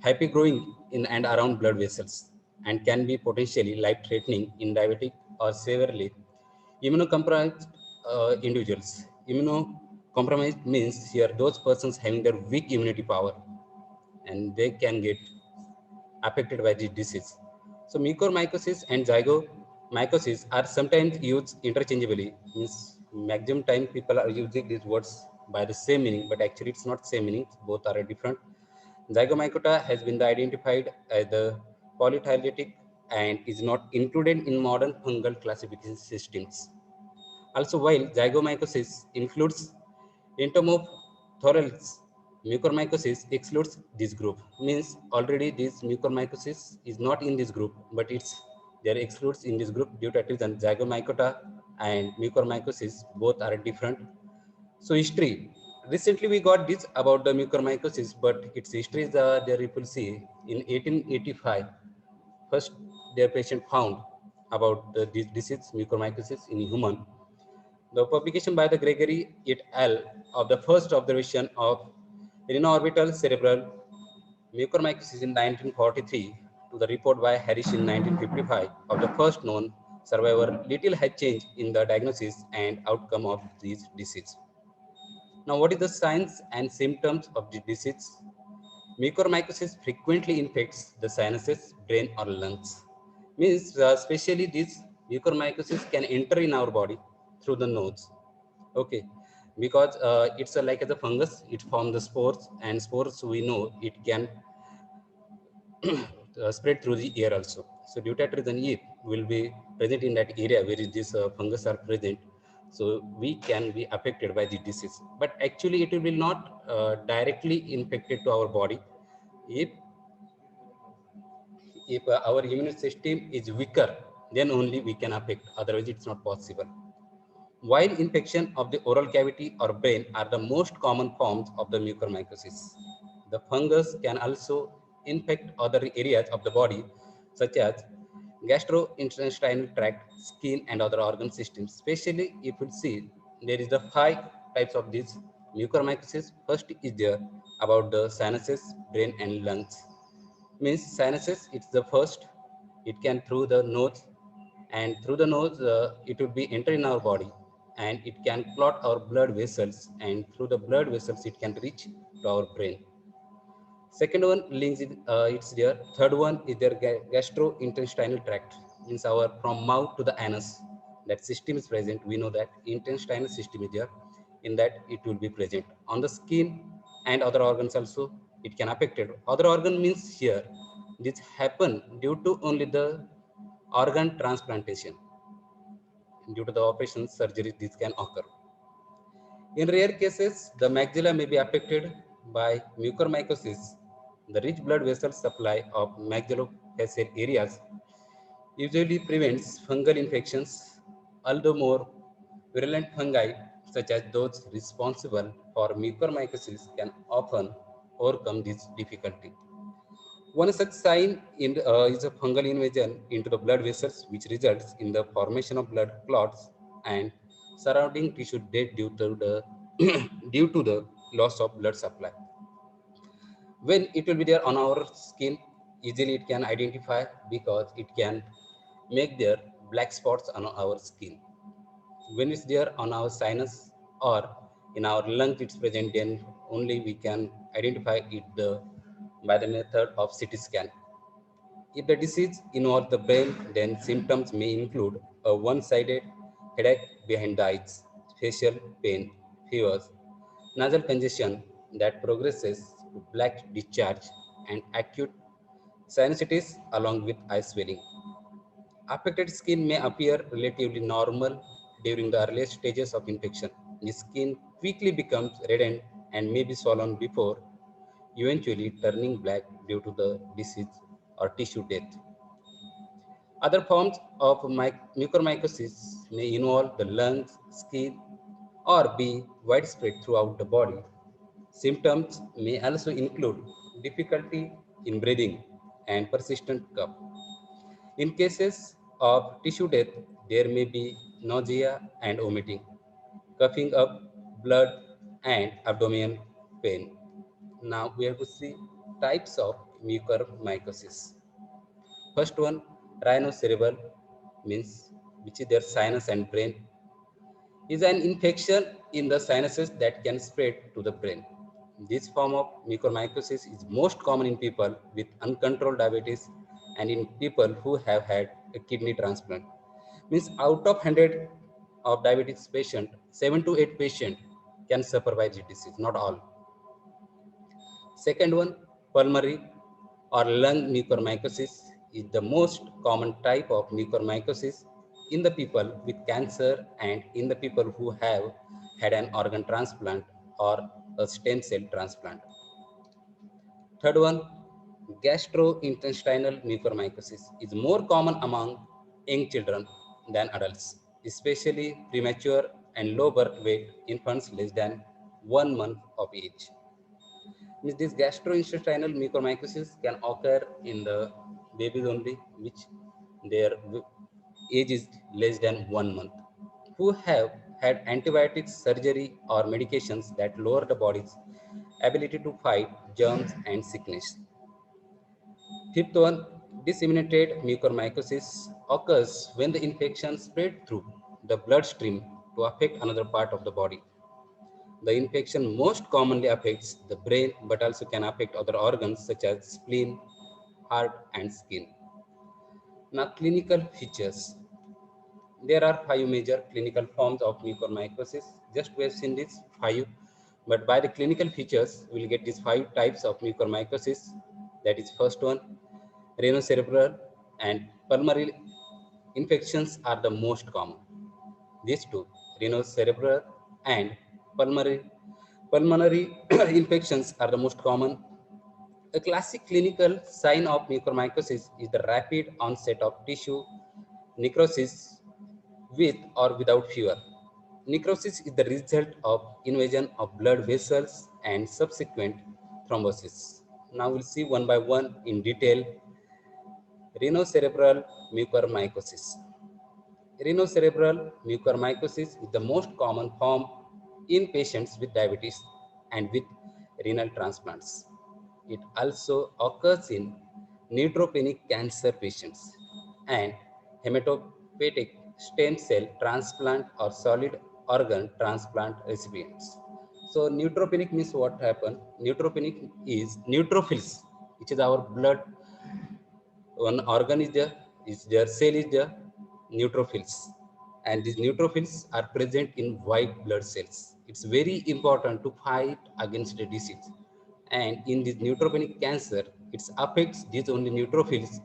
happy growing in and around blood vessels, and can be potentially life-threatening in diabetic or severely immunocompromised individuals. Immunocompromised means here those persons having their weak immunity power, and they can get affected by this disease. So mucormycosis and zygomycosis are sometimes used interchangeably. Means maximum time people are using these words by the same meaning, but actually it's not same meaning. Both are different. Zygomycota has been identified as the polyphyletic and is not included in modern fungal classification systems. Also, while zygomycosis includes entomophthalus, mucormycosis excludes this group. Means already this mucormycosis is not in this group, but it's there excludes in this group due to a reason. Zygomycota and mucormycosis both are different. So history. Recently we got this about the mucormycosis, but its history is there you will see in 1885. First, their patient found about this disease mucormycosis in human. The publication by the Gregory et al. Of the first observation of renorbital cerebral mucormycosis in 1943 to the report by Harris in 1955 of the first known survivor, little had changed in the diagnosis and outcome of this disease. Now, what is the signs and symptoms of the disease? Mucormycosis frequently infects the sinuses, brain, or lungs. Means, especially this mucormycosis can enter in our body through the nose. Okay, because it's like as a fungus, it forms the spores, and spores we know it can spread through the air also. So due to that reason, if will be present in that area where this fungus are present, so we can be affected by the disease. But actually, it will not directly infected to our body. If our immune system is weaker, then only we can affect. Otherwise, it's not possible. While infection of the oral cavity or brain are the most common forms of the mucormycosis, the fungus can also infect other areas of the body, such as gastrointestinal tract, skin, and other organ systems. Especially if you see, there is the five types of this mucormycosis. First is there about the sinuses, brain, and lungs. Means sinuses, it's the first. It can through the nose, and through the nose it will be enter in our body, and it can clot our blood vessels, and through the blood vessels it can reach to our brain. Second one links it's there. Third one is their gastrointestinal tract, means our from mouth to the anus, that system is present. We know that intestinal system is there. In that it will be present on the skin and other organs also. It can affect it. Other organ means here this happen due to only the organ transplantation. Due to the operation surgery, this can occur. In rare cases, the maxilla may be affected by mucormycosis. The rich blood vessel supply of maxillofacial areas usually prevents fungal infections, although more virulent fungi, such as those responsible for mucormycosis, can often overcome this difficulty. One such sign is a fungal invasion into the blood vessels, which results in the formation of blood clots and surrounding tissue death due to the due to the loss of blood supply. When it will be there on our skin, easily it can identify because it can make there black spots on our skin. When it's there on our sinus or in our lungs, it's present, then only we can identify it by the method of CT scan. If the disease involves the brain, then symptoms may include a one-sided headache behind the eyes, facial pain, fevers, nasal congestion that progresses to black discharge, and acute sinusitis along with eye swelling. Affected skin may appear relatively normal during the earliest stages of infection. The skin quickly becomes reddened and may be swollen before eventually turning black due to the disease or tissue death. Other forms of mucormycosis may involve the lungs, skin, or be widespread throughout the body. Symptoms may also include difficulty in breathing and persistent cough. In cases of tissue death, there may be nausea and vomiting, coughing up blood, and abdominal pain. Now we have to see types of mucormycosis. First one, rhinocerebral, means which is their sinus and brain, is an infection in the sinuses that can spread to the brain. This form of mucormycosis is most common in people with uncontrolled diabetes and in people who have had a kidney transplant. Means out of 100 of diabetes patient, 7 to 8 patient can suffer by this disease, not all. Second one, pulmonary or lung mucormycosis is the most common type of mucormycosis in the people with cancer and in the people who have had an organ transplant or a stem cell transplant. Third one, gastrointestinal mucormycosis is more common among young children than adults, especially premature and low birth weight infants less than 1 month of age. Means this gastrointestinal mucormycosis can occur in the babies only, which their age is less than 1 month, who have had antibiotics, surgery, or medications that lower the body's ability to fight germs and sickness. Fifth one, disseminated mucormycosis occurs when the infection spread through the bloodstream to affect another part of the body. The infection most commonly affects the brain but also can affect other organs such as spleen, heart, and skin. Now, clinical features. There are five major clinical forms of mucormycosis. Just we have seen these five, but by the clinical features, we will get these five types of mucormycosis. That is first one, rhinocerebral and pulmonary infections are the most common. These two, rhinocerebral and pulmonary pulmonary infections are the most common. A classic clinical sign of mucormycosis is the rapid onset of tissue necrosis with or without fever. Necrosis is the result of invasion of blood vessels and subsequent thrombosis. Now we'll see one by one in detail. Rhinocerebral mucormycosis. Rhinocerebral mucormycosis is the most common form in patients with diabetes and with renal transplants. It also occurs in neutropenic cancer patients and hematopoietic stem cell transplant or solid organ transplant recipients. So neutropenic means what happened? Neutropenic is neutrophils, which is our blood. One organ is there, cell is there, neutrophils, and these neutrophils are present in white blood cells. It's very important to fight against the disease, and in this neutropenic cancer it affects these only neutrophils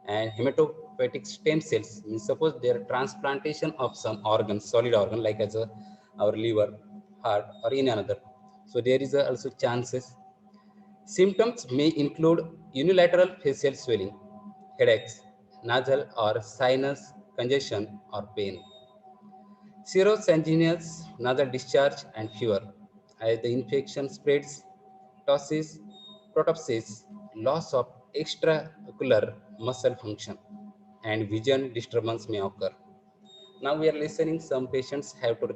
and hematopoietic stem cells. Means suppose there transplantation of some organ, solid organ like as our liver, heart, or in another, so there is also chances. Symptoms may include unilateral facial swelling, headaches, nasal or sinus congestion or pain, serosanguineous nasal discharge and fever. As the infection spreads, ptosis, protopsis, loss of extraocular muscle function, and vision disturbance may occur. Now we are listening some patients have to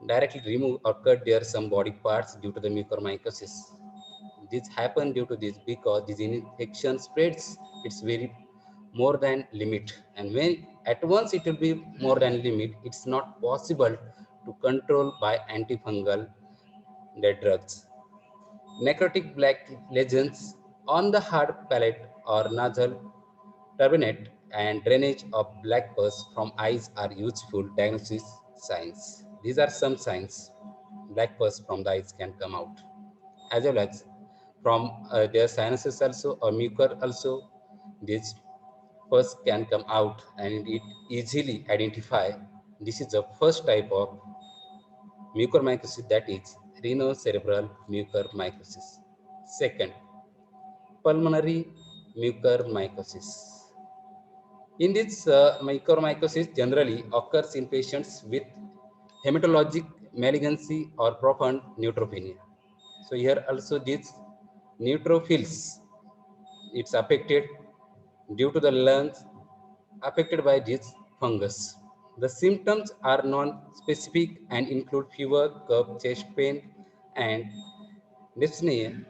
directly remove or cut their some body parts due to the mucormycosis. This happen due to this because this infection spreads. It's very more than limit, and when at once it will be more than limit, it's not possible to control by antifungal drugs. Necrotic black lesions on the hard palate or nasal turbinate and drainage of black pus from eyes are useful diagnosis signs. These are some signs. Black pus from the eyes can come out, as well as from their sinuses also or mucor also. This pus can come out and it easily identify. This is the first type of mucormycosis, that is rhinocerebral mucormycosis. Second, pulmonary mucormycosis. In this mucormycosis generally occurs in patients with hematologic malignancy or profound neutropenia. So here also these neutrophils, it's affected due to the lungs affected by this fungus. The symptoms are non-specific and include fever, cough, chest pain, and dyspnea.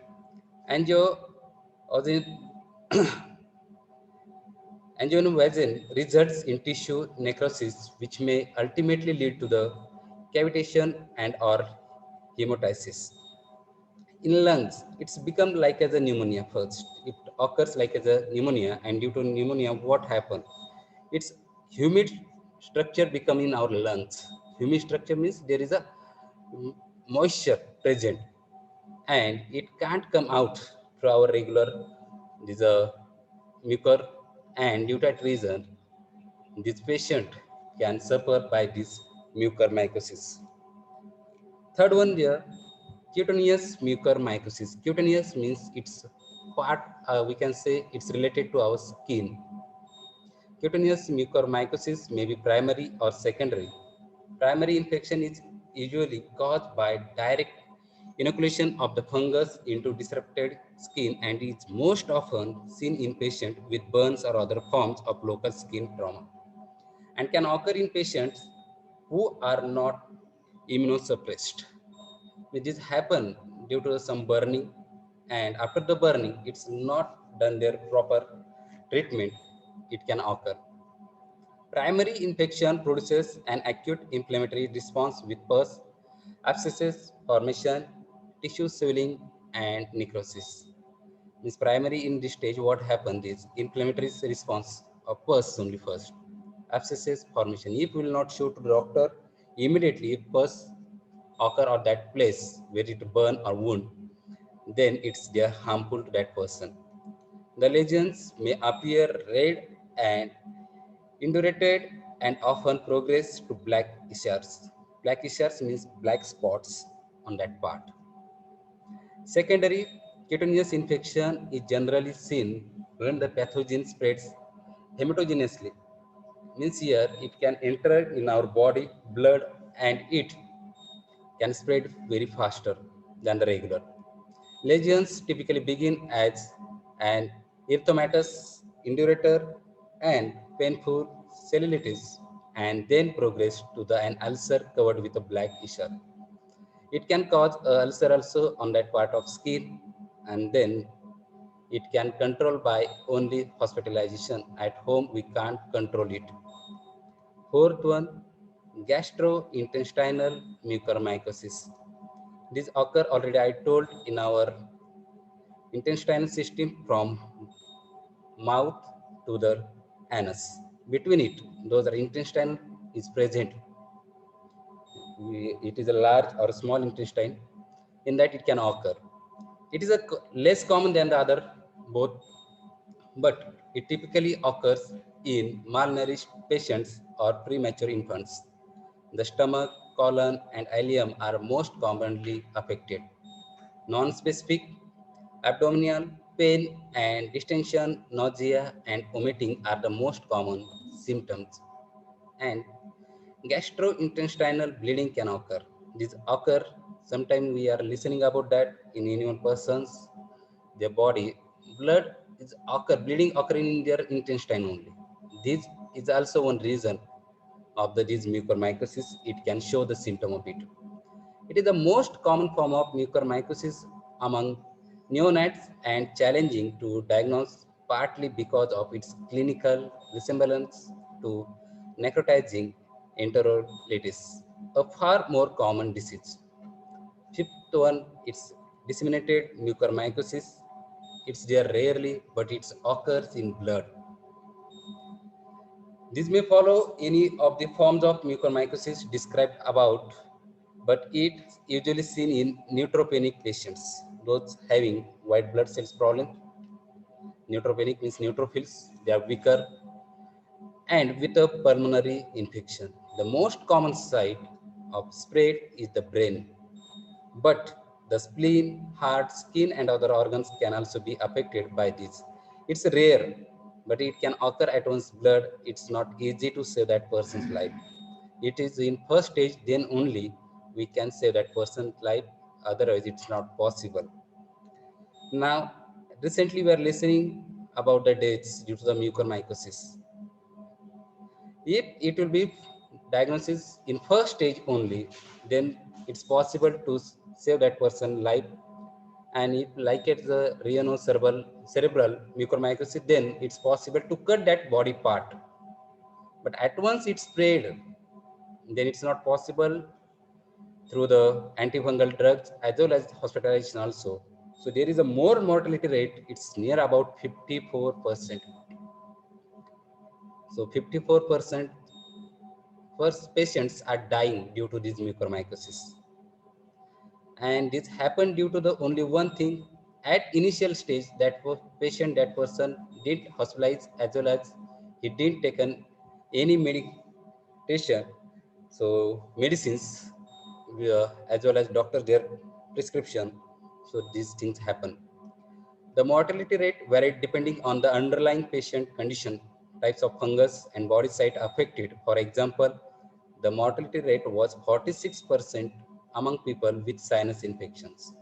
Angio Oxygen angioinvasion results in tissue necrosis, which may ultimately lead to the cavitation and or hemolysis. In lungs, it's become like as a pneumonia first. It occurs like as a pneumonia, and due to pneumonia, what happens? It's humid structure become in our lungs. Humid structure means there is a moisture present, and it can't come out through our regular this mucor, and due to that reason, this patient can suffer by this mucormycosis. Third one there, cutaneous mucormycosis. Cutaneous means it's part, we can say it's related to our skin. Cutaneous mucormycosis may be primary or secondary. Primary infection is usually caused by direct inoculation of the fungus into disrupted skin and is most often seen in patients with burns or other forms of local skin trauma, and can occur in patients who are not immunosuppressed. This happen due to some burning, and after the burning it's not done their proper treatment, it can occur. Primary infection produces an acute inflammatory response with pus, abscesses formation, tissue swelling, and necrosis. This primary in this stage, what happens is inflammatory response of pus only first, abscesses formation. If will not show to the doctor immediately, if pus occur at that place where it burn or wound, then it's they are harmful to that person. The lesions may appear red and indurated and often progress to black ischias. Black ischias means black spots on that part. Secondary cutaneous infection is generally seen when the pathogen spreads hematogenously. Means here it can enter in our body, blood, and it can spread very faster than the regular. Lesions typically begin as an erythematous indurator and painful cellulitis, and then progress to an ulcer covered with a black issue. It can cause a ulcer also on that part of skin, and then it can control by only hospitalization. At home, we can't control it. Fourth one, gastrointestinal mucormycosis. This occur already I told in our intestinal system from mouth to the anus. Between it, those are intestine is present. It is a large or small intestine. In that, it can occur. It is a less common than the other both, but it typically occurs in malnourished patients or premature infants. The stomach, colon, and ileum are most commonly affected. Non-specific abdominal pain and distension, nausea, and vomiting are the most common symptoms. And gastrointestinal bleeding can occur. These occur sometimes we are listening about that in anyone person's their body. Blood is occur bleeding occurring in their intestine only. This is also one reason of the this mucormycosis. It can show the symptom of it. It is the most common form of mucormycosis among neonates and challenging to diagnose partly because of its clinical resemblance to necrotizing enterolitis, a far more common disease. Fifth one, it's disseminated mucormycosis. It's there rarely, but it occurs in blood. This may follow any of the forms of mucormycosis described about, but it's usually seen in neutropenic patients, those having white blood cells problem. Neutropenic means neutrophils, they are weaker, and with a pulmonary infection. The most common site of spread is the brain, but the spleen, heart, skin, and other organs can also be affected by this. It's rare, but it can occur at one's blood. It's not easy to save that person's life. It is in first stage, then only we can save that person's life. Otherwise, it's not possible. Now, recently we are listening about the deaths due to the mucormycosis. If it will be diagnosis in first stage only, then it's possible to save that person's life, And if like it's the cerebral mucormycosis, then it's possible to cut that body part. But at once it's spread, then it's not possible through the antifungal drugs as well as hospitalization also. So there is a more mortality rate. It's near about 54%. So 54% first patients are dying due to this mucormycosis. And this happened due to the only one thing at initial stage, that patient, that person didn't hospitalize as well as he didn't taken any medication. So medicines as well as doctor their prescription. So these things happen. The mortality rate varied depending on the underlying patient condition, types of fungus and body site affected. For example, the mortality rate was 46% among people with sinus infections,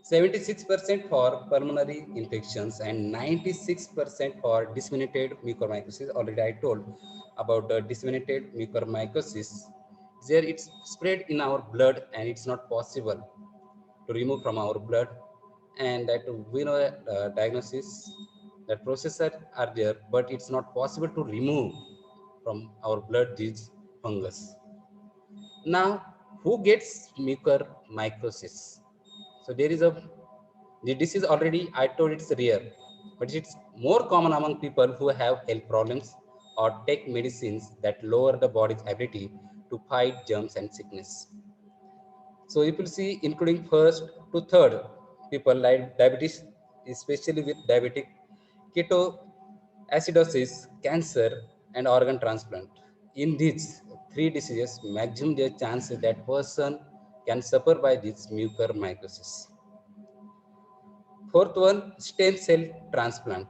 76% for pulmonary infections, and 96% for disseminated mucormycosis. Already I told about the disseminated mucormycosis. There it's spread in our blood and it's not possible to remove from our blood. And that we know diagnosis, that processor are there, but it's not possible to remove from our blood these fungus. Now, who gets mucormycosis? So there is the disease already I told it's rare, but it's more common among people who have health problems or take medicines that lower the body's ability to fight germs and sickness. So you will see including first to third people like diabetes, especially with diabetic ketoacidosis, cancer, and organ transplant. In these three diseases, maximum the chances that person can suffer by this mucormycosis. Fourth one, stem cell transplant.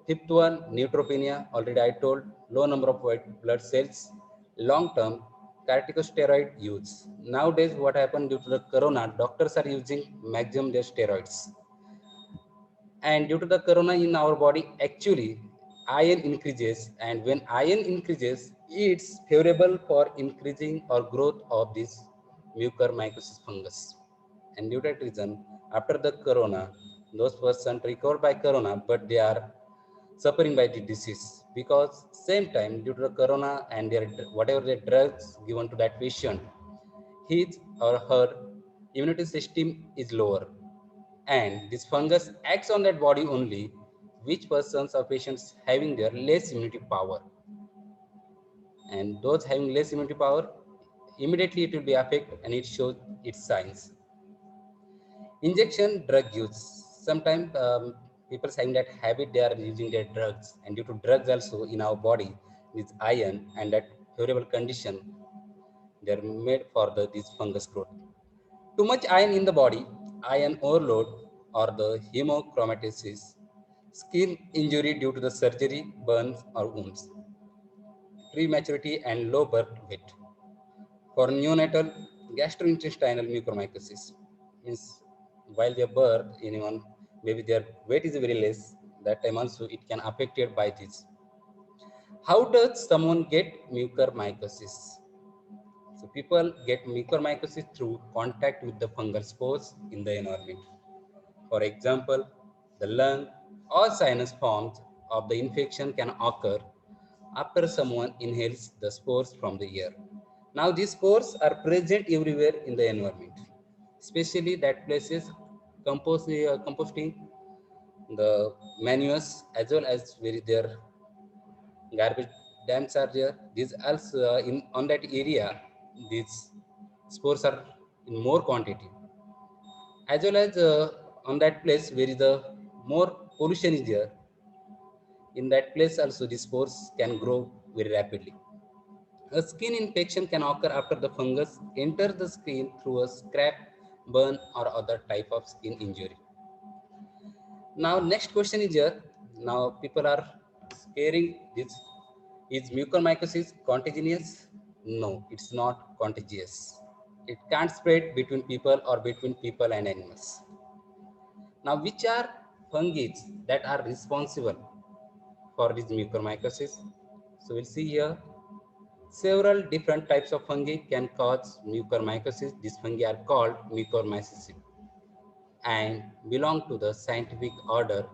Fifth one, neutropenia. Already I told, low number of white blood cells. Long term, corticosteroid use. Nowadays, what happened due to the corona, doctors are using maximum their steroids. And due to the corona in our body, actually, iron increases. And when iron increases, it's favorable for increasing or growth of this mucormycosis fungus. And due to that reason, after the corona, those persons recover by corona, but they are suffering by the disease, because same time due to the corona and their whatever the drugs given to that patient, his or her immunity system is lower, and this fungus acts on that body only which persons or patients having their less immunity power. And those having less immunity power, immediately it will be affected and it shows its signs. Injection drug use. Sometimes people saying that habit they are using their drugs, and due to drugs also in our body is iron, and that favorable condition they are made for this fungus growth. Too much iron in the body, iron overload, or the hemochromatosis, skin injury due to the surgery, burns or wounds, prematurity and low birth weight. For neonatal gastrointestinal mucormycosis, means while they birth, anyone maybe their weight is very less, that time also it can affected by this. How does someone get mucormycosis? So people get mucormycosis through contact with the fungal spores in the environment. For example, the lung or sinus forms of the infection can occur after someone inhales the spores from the air. Now, these spores are present everywhere in the environment, especially that places composting the manures as well as where their garbage dams are there. These also in on that area, these spores are in more quantity, as well as on that place where is the more pollution is there. In that place also the spores can grow very rapidly. A skin infection can occur after the fungus enters the skin through a scrap, burn, or other type of skin injury. Now, next question is here. Now, people are scaring this. Is mucormycosis contagious? No, it's not contagious. It can't spread between people or between people and animals. Now, which are fungi that are responsible for this mucormycosis? So, we'll see here. Several different types of fungi can cause mucormycosis. These fungi are called mucormyceti. and belong to the scientific order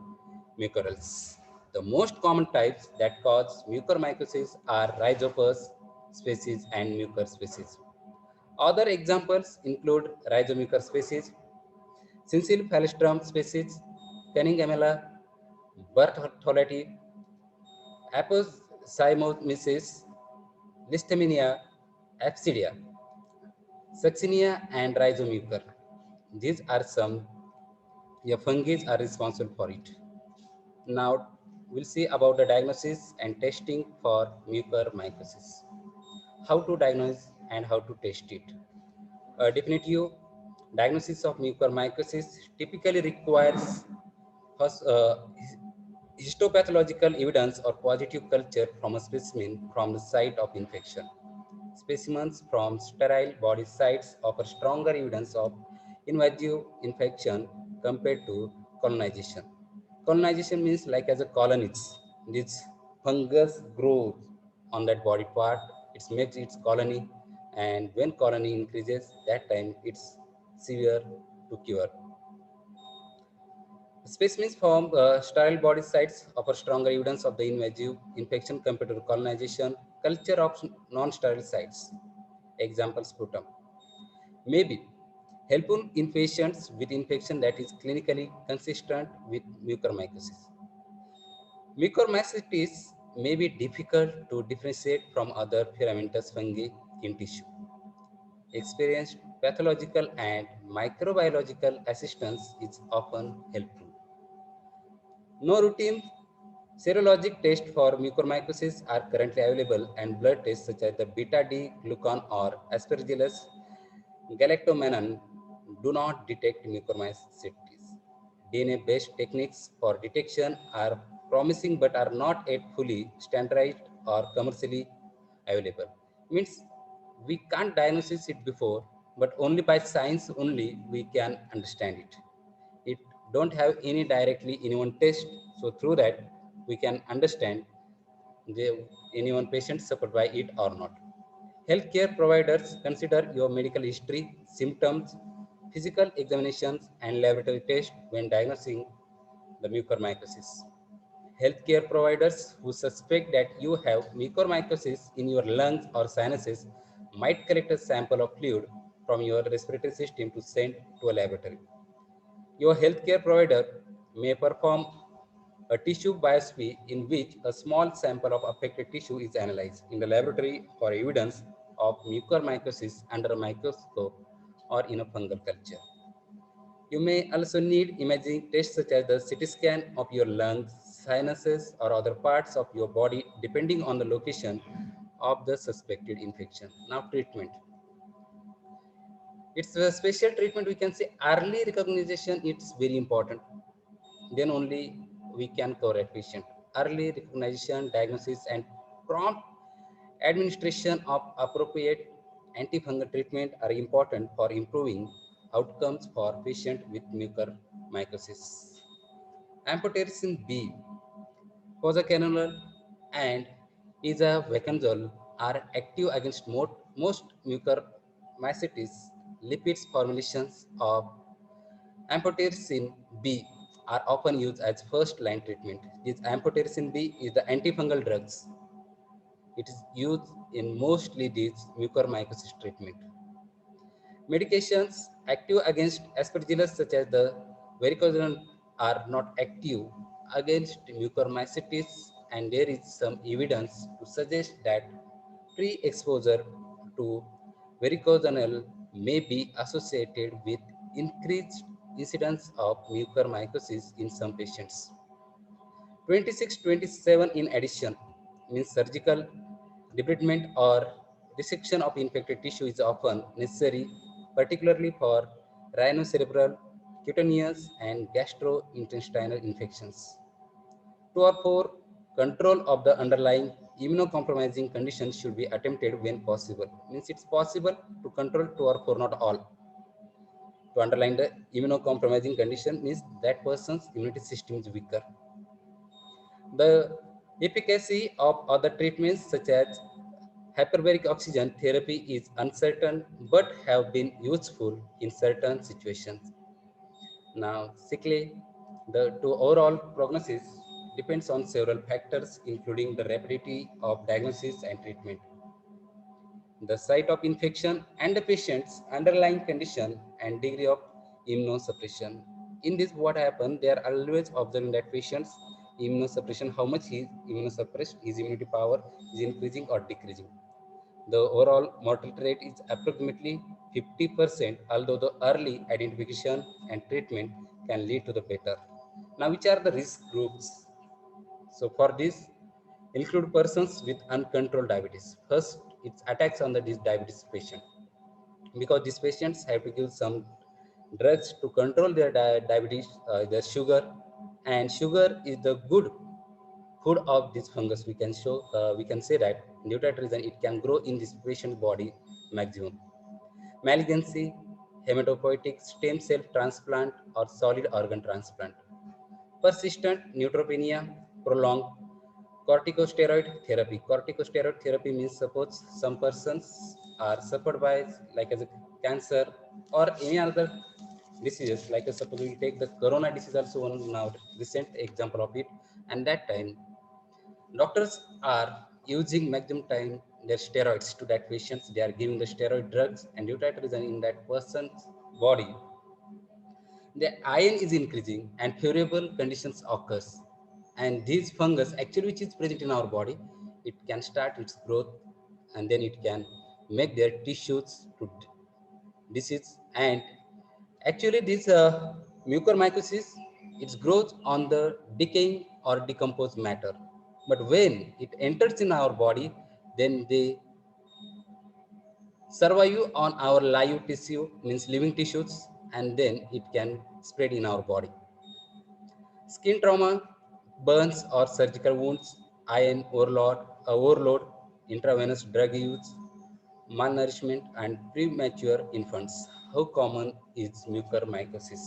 Mucorales. The most common types that cause mucormycosis are Rhizopus species and Mucor species. Other examples include Rhizomucor species, Sincil phalestrum species, Canningamella, Bertholletii, Apocyomyces, Listamina, Apsidia, Succinia, and Rhizomucor. These are some fungi are responsible for it. Now we'll see about the diagnosis and testing for mucormycosis. How to diagnose and how to test it. A definitive diagnosis of mucormycosis typically requires first, histopathological evidence or positive culture from a specimen from the site of infection. Specimens from sterile body sites offer stronger evidence of invasive infection compared to colonization. Colonization means like as a colonies, this fungus grows on that body part, it makes its colony, and when colony increases, that time it's severe to cure. Specimens from sterile body sites offer stronger evidence of the invasive infection compared to colonization. Culture of non-sterile sites, example sputum, may be helpful in patients with infection that is clinically consistent with mucormycosis. Mucormycosis may be difficult to differentiate from other filamentous fungi in tissue. Experienced pathological and microbiological assistance is often helpful. No routine serologic tests for mucormycosis are currently available, and blood tests such as the beta-D glucan or Aspergillus galactomannan do not detect mucormycosis. DNA-based techniques for detection are promising but are not yet fully standardized or commercially available. Means we can't diagnose it before, but only by science only we can understand it. It don't have any directly anyone test, so through that we can understand the anyone patient suffered by it or not. Healthcare providers consider your medical history, symptoms, physical examinations, and laboratory tests when diagnosing the mucormycosis. Healthcare providers who suspect that you have mucormycosis in your lungs or sinuses might collect a sample of fluid from your respiratory system to send to a laboratory. Your healthcare provider may perform a tissue biopsy in which a small sample of affected tissue is analyzed in the laboratory for evidence of mucormycosis under a microscope or in a fungal culture. You may also need imaging tests such as the CT scan of your lungs, sinuses, or other parts of your body depending on the location of the suspected infection. Now, treatment. It's a special treatment. We can say early recognition. It's very important. Then only we can cover a patient. Early recognition, diagnosis, and prompt administration of appropriate antifungal treatment are important for improving outcomes for patients with mucormycosis. Amphotericin B, posaconazole, and isavuconazole are active against most mucormycosis. Lipids formulations of amphotericin B are often used as first-line treatment. This amphotericin B is the antifungal drugs. It is used in mostly these mucormycosis treatment. Medications active against aspergillus such as the varicocin are not active against mucormycosis, and there is some evidence to suggest that pre-exposure to varicocenal may be associated with increased incidence of mucormycosis in some patients. 26-27 in addition means surgical debridement or dissection of infected tissue is often necessary, particularly for rhinocerebral, cutaneous, and gastrointestinal infections. 2 or 4, control of the underlying immunocompromising conditions should be attempted when possible. Means it's possible to control 2 or 4, not all. To underline the immunocompromising condition means that person's immunity system is weaker. The efficacy of other treatments such as hyperbaric oxygen therapy is uncertain but have been useful in certain situations. Now, sickly, the to overall prognosis depends on several factors, including the rapidity of diagnosis and treatment, the site of infection, and the patient's underlying condition and degree of immunosuppression. In this, what happens? They are always observing that patient's immunosuppression, how much he is immunosuppressed, his immunity power is increasing or decreasing. The overall mortality rate is approximately 50%, although the early identification and treatment can lead to the better. Now, which are the risk groups? So, for this, include persons with uncontrolled diabetes. First, it's attacks on the diabetes patient, because these patients have to give some drugs to control their diabetes, their sugar, and sugar is the good food of this fungus. We can say that due to that reason it can grow in this patient's body maximum. Malignancy, hematopoietic stem cell transplant or solid organ transplant. Persistent neutropenia, prolonged corticosteroid therapy. Corticosteroid therapy means suppose some persons are suffered by like as a cancer or any other diseases, like suppose we take the corona disease also one now recent example of it, and that time doctors are using maximum time their steroids to that patients. They are giving the steroid drugs, and due to that reason in that person's body the iron is increasing and favorable conditions occurs, and this fungus actually which is present in our body, it can start its growth, and then it can make their tissues to disease. And actually this mucormycosis, it grows on the decaying or decomposed matter, but when it enters in our body, then they survive on our live tissue, means living tissues, and then it can spread in our body. Skin trauma, burns or surgical wounds, iron overload, intravenous drug use, malnourishment, and premature infants. How common is mucormycosis?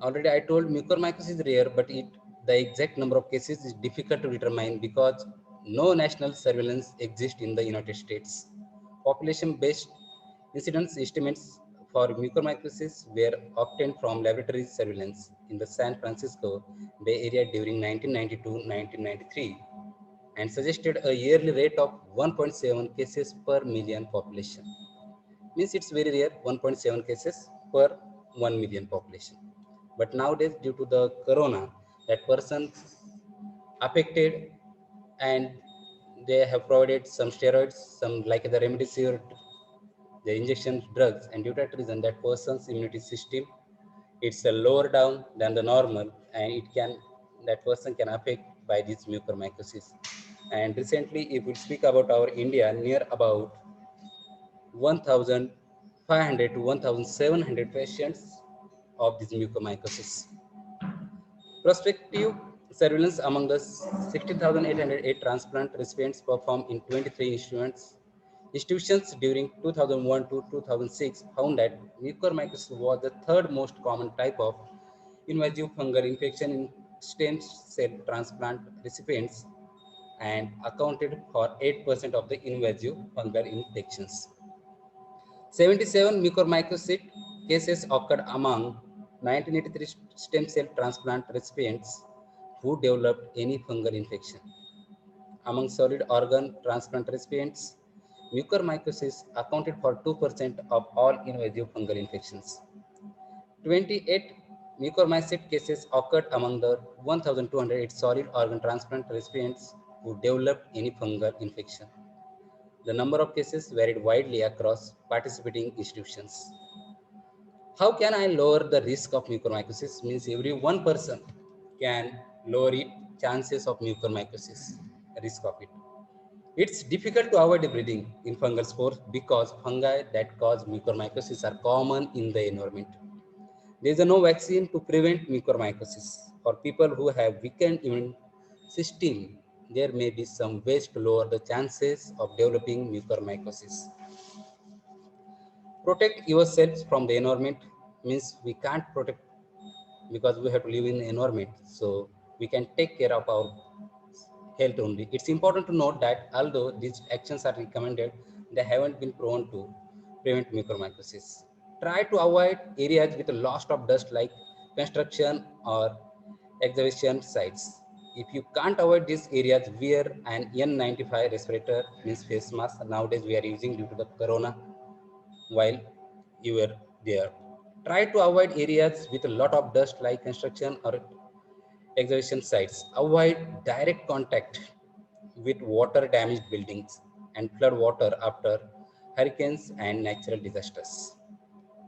Already I told mucormycosis is rare, but the exact number of cases is difficult to determine because no national surveillance exists in the United States. Population-based incidence estimates for mucormycosis were obtained from laboratory surveillance in the San Francisco Bay Area during 1992-1993 and suggested a yearly rate of 1.7 cases per million population. Means it's very rare, 1.7 cases per 1 million population. But nowadays due to the corona, that person affected, and they have provided some steroids, some like the remdesivir, the injection drugs, and due to that reason that person's immunity system, it's a lower down than the normal, and it can, that person can affect by this mucormycosis. And recently if we speak about our India, near about 1,500 to 1,700 patients of this mucormycosis. Prospective surveillance among the 16,808 transplant recipients performed in 23 institutions during 2001 to 2006 found that mucormycosis was the third most common type of invasive fungal infection in stem cell transplant recipients and accounted for 8% of the invasive fungal infections. 77 mucormycosis cases occurred among 1983 stem cell transplant recipients who developed any fungal infection. Among solid organ transplant recipients, mucormycosis accounted for 2% of all invasive fungal infections. 28 mucormycete cases occurred among the 1,208 solid organ transplant recipients who developed any fungal infection. The number of cases varied widely across participating institutions. How can I lower the risk of mucormycosis? Means every one person can lower it chances of mucormycosis, risk of it. It's difficult to avoid breathing in fungal spores because fungi that cause mucormycosis are common in the environment. There is no vaccine to prevent mucormycosis. For people who have weakened immune system, there may be some ways to lower the chances of developing mucormycosis. Protect yourselves from the environment, means we can't protect because we have to live in the environment. So we can take care of our health only. It's important to note that although these actions are recommended, they haven't been proven to prevent mucormycosis. Try to avoid areas with a lot of dust like construction or exhibition sites. If you can't avoid these areas, wear an N95 respirator, means face mask. Nowadays we are using due to the corona while you were there. Try to avoid areas with a lot of dust like construction or exhibition sites. Avoid direct contact with water damaged buildings and flood water after hurricanes and natural disasters.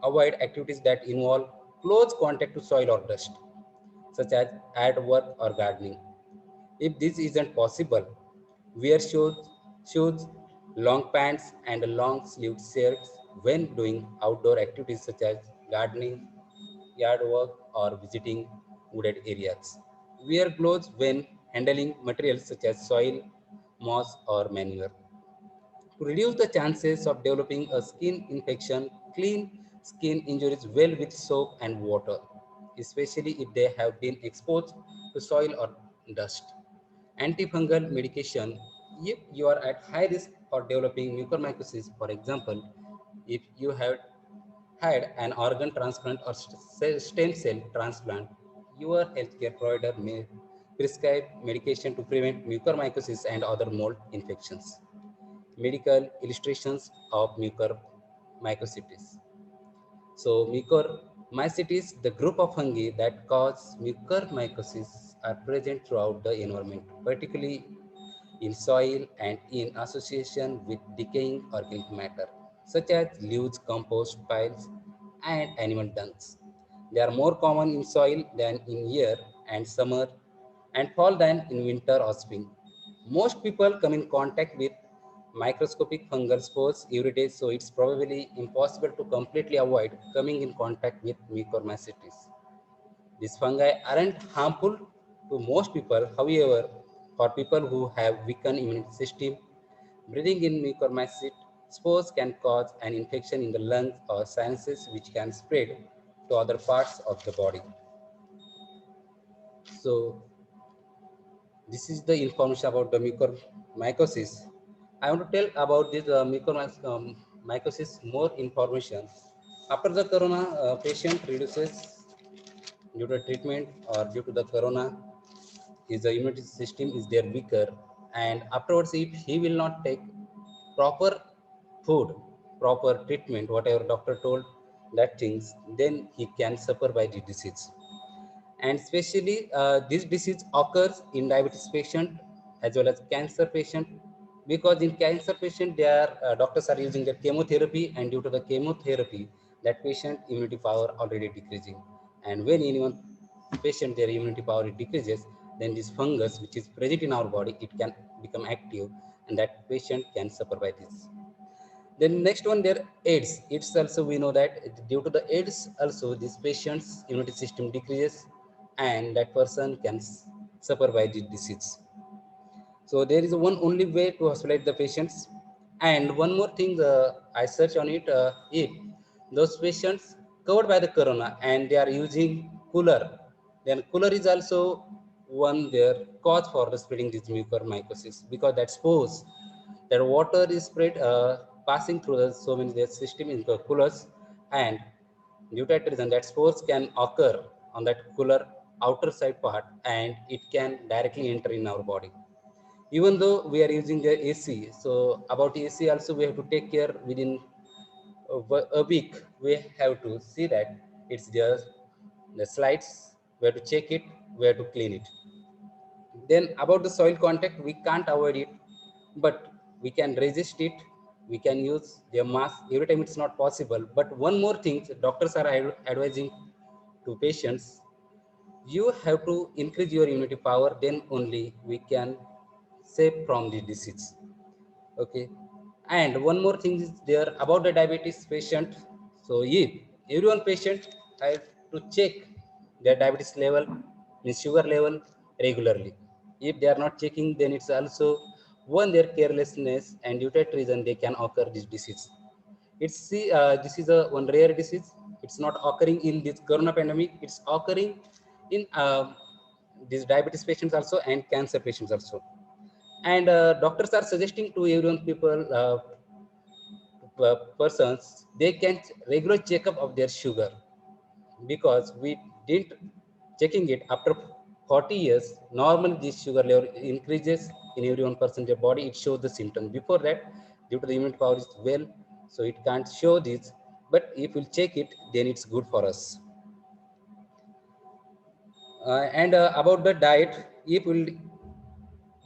Avoid activities that involve close contact to soil or dust, such as at work or gardening. If this isn't possible, wear shoes, long pants, and long sleeved shirts when doing outdoor activities such as gardening, yard work, or visiting wooded areas. Wear gloves when handling materials such as soil, moss, or manure. To reduce the chances of developing a skin infection, clean skin injuries well with soap and water, especially if they have been exposed to soil or dust. Antifungal medication, if you are at high risk for developing mucormycosis, for example, if you have had an organ transplant or stem cell transplant, your healthcare provider may prescribe medication to prevent mucormycosis and other mold infections. Medical illustrations of mucormycosis. So mucormycetes, the group of fungi that cause mucormycosis, are present throughout the environment, particularly in soil and in association with decaying organic matter, such as leaves, compost piles, and animal dungs. They are more common in soil than in air and summer and fall than in winter or spring. Most people come in contact with microscopic fungal spores every day, so it's probably impossible to completely avoid coming in contact with mucormycetes. These fungi aren't harmful to most people. However, for people who have weakened immune system, breathing in mucormycete spores can cause an infection in the lungs or sinuses, which can spread to other parts of the body. So, this is the information about the mucormycosis. I want to tell about this mucormycosis more information. After the corona, patient reduces due to treatment or due to the corona, his immunity system is there weaker, and afterwards, if he will not take proper food, proper treatment, whatever doctor told that things, then he can suffer by the disease. And especially this disease occurs in diabetes patient as well as cancer patient, because in cancer patient their doctors are using their chemotherapy, and due to the chemotherapy that patient immunity power already decreasing, and when anyone patient their immunity power decreases, then this fungus which is present in our body, it can become active, and that patient can suffer by this. Then next one, there AIDS. It's also, we know that due to the AIDS also this patient's immunity system decreases, and that person can suffer by the disease. So there is one only way to hospitalize the patients. And one more thing, I search on it, if those patients covered by the corona and they are using cooler, then cooler is also one their cause for the spreading this mucormycosis, because that spores, that water is spread passing through the so many their system in the coolers, and due to that reason that spores can occur on that cooler outer side part, and it can directly enter in our body. Even though we are using the AC, so about AC also we have to take care within a week. We have to see that it's just the slides, we have to check it, we have to clean it. Then about the soil contact, we can't avoid it, but we can resist it. We can use their mask every time it's not possible. But one more thing, doctors are advising to patients, you have to increase your immunity power, then only we can save from the disease. Okay. And one more thing is there about the diabetes patient. So if everyone patient have to check their diabetes level, means sugar level, regularly. If they are not checking, then it's also one their carelessness, and due to that reason they can occur this disease. It's see, this is a one rare disease. It's not occurring in this corona pandemic. It's occurring in these diabetes patients also and cancer patients also. And doctors are suggesting to everyone people persons, they can regular checkup of their sugar, because we didn't checking it after 40 years. Normally this sugar level increases in every 1% of your body. It shows the symptoms. Before that, due to the immune power is well, so it can't show this. But if we'll check it, then it's good for us. And about the diet, if we'll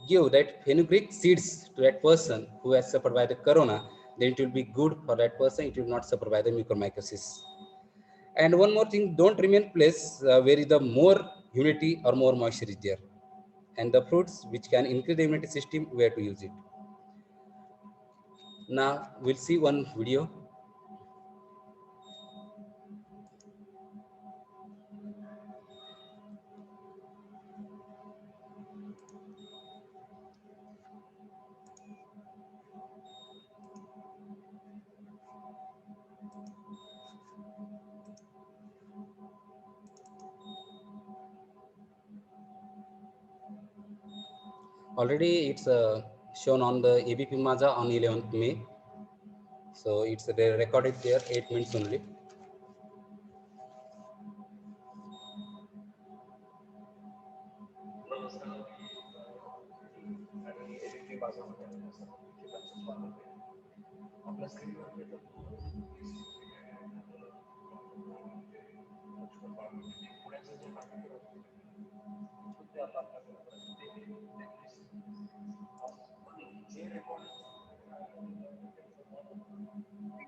give that fenugreek seeds to that person who has suffered by the corona, then it will be good for that person. It will not suffer by the mucormycosis. And one more thing, don't remain place where is the more humidity or more moisture is there. And the fruits which can increase the immunity system, where to use it. Now we'll see one video. Already it's shown on the ABP Maza on 11th May. So it's recorded there 8 minutes only.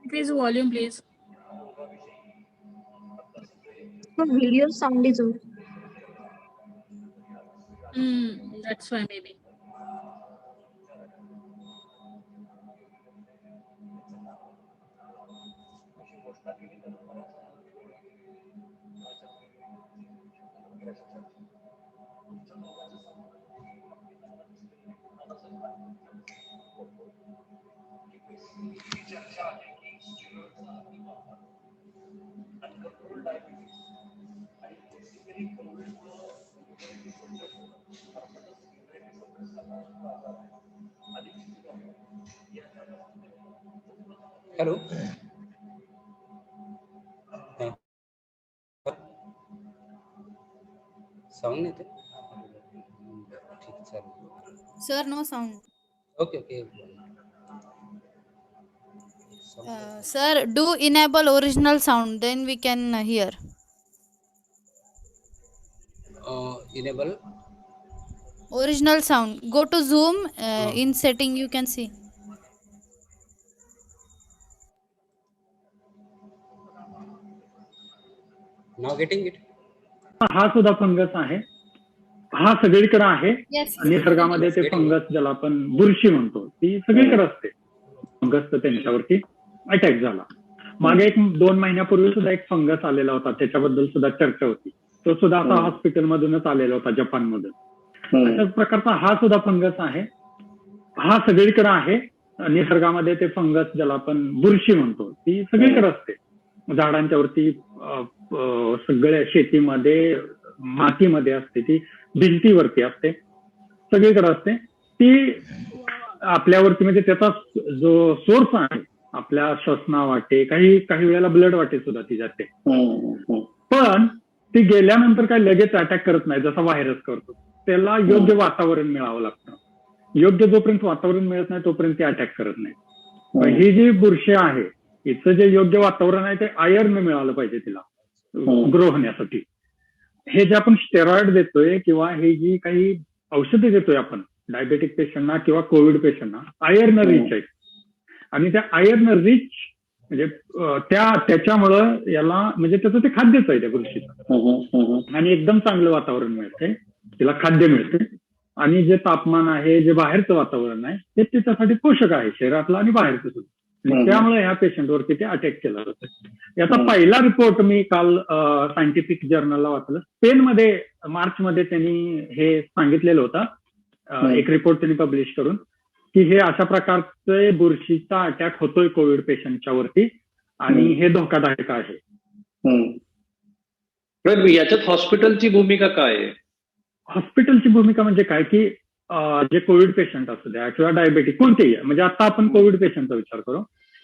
Increase volume, please. The video sound is off. That's why maybe. Hello. Sound नहीं थे? ठीक चालू. Sir, no sound. Okay, okay. Sir, do enable original sound, then we can hear. Enable. Original sound. Go to Zoom. In setting, you can see. Now getting it. हा सुद्धा fungus आहे. हा सगळीकडे आहे. Yes. निसर्गामध्ये ते फंगस ज्याला आपण बुरशी म्हणतो, ती सगळीकडे असते. फंगस त्यांच्यावरती अटॅक झाला. मागे 2 महिन्यापूर्वी सुद्धा एक फंगस आलेला होता, त्याच्याबद्दल सुद्धा चर्चा होती. तो सुद्धा आता हॉस्पिटल मधूनच आलेला होता, जपान मधून. अशाच प्रकारचा हा सुद्धा फंगस आहे. हा सगळीकडे आहे. निसर्गामध्ये ते फंगस ज्याला आपण बुरशी म्हणतो, ती सगळीकडे असते. झाडांच्यावरती, सगळ्या शेतीमध्ये, मातीमध्ये असते, ती भिंतीवरती असते, सगळीकडे असते. ती आपल्यावरती, म्हणजे त्याचा जो सोर्स आहे आपल्या श्वसना वाटे, काही वेळेला ब्लड वाटे सुद्धा ती जाते. पण ती गेल्यानंतर काही लगेच अटॅक करत नाही, जसा व्हायरस करतो. त्याला योग्य वातावरण मिळावं लागतं. योग्य जोपर्यंत वातावरण मिळत नाही तोपर्यंत ती अटॅक करत नाही. ही जी बुरशी आहे, हिचं जे योग्य वातावरण आहे ते आयर्न मिळालं पाहिजे तिला ग्रो होण्यासाठी. हे जे आपण स्टेरॉइड देतोय किंवा हे जी काही औषधे देतोय आपण डायबेटिक पेशंटना किंवा कोविड पेशंटना, आयर्न रिच आहे. आणि त्या आयर्न रिच म्हणजे त्याच्यामुळं याला, म्हणजे त्याचं ते खाद्यच आहे त्या बुरशीचं. आणि एकदम चांगलं वातावरण मिळते, तिला खाद्य मिळते. आणि जे तापमान आहे, जे बाहेरचं वातावरण आहे, ते त्याच्यासाठी पोषक आहे, शरीरातलं आणि बाहेरचं सुद्धा. त्यामुळे ह्या पेशंटवरती ते अटॅक केला जातो. याचा पहिला रिपोर्ट मी काल सायंटिफिक जर्नलला वाचलं. स्पेनमध्ये मार्चमध्ये त्यांनी हे सांगितलेलं होतं, एक रिपोर्ट त्यांनी पब्लिश करून, की हे अशा प्रकारचे बुरशीचा अटॅक होतोय कोविड पेशंटच्या वरती आणि हे धोकादायक आहे. याच्यात हॉस्पिटलची भूमिका काय आहे? हॉस्पिटलची भूमिका म्हणजे काय, की जे कोविड पेशंट असू द्या किंवा डायबेटिक कोणतेही, म्हणजे आता आपण कोविड पेशंटचा विचार करू,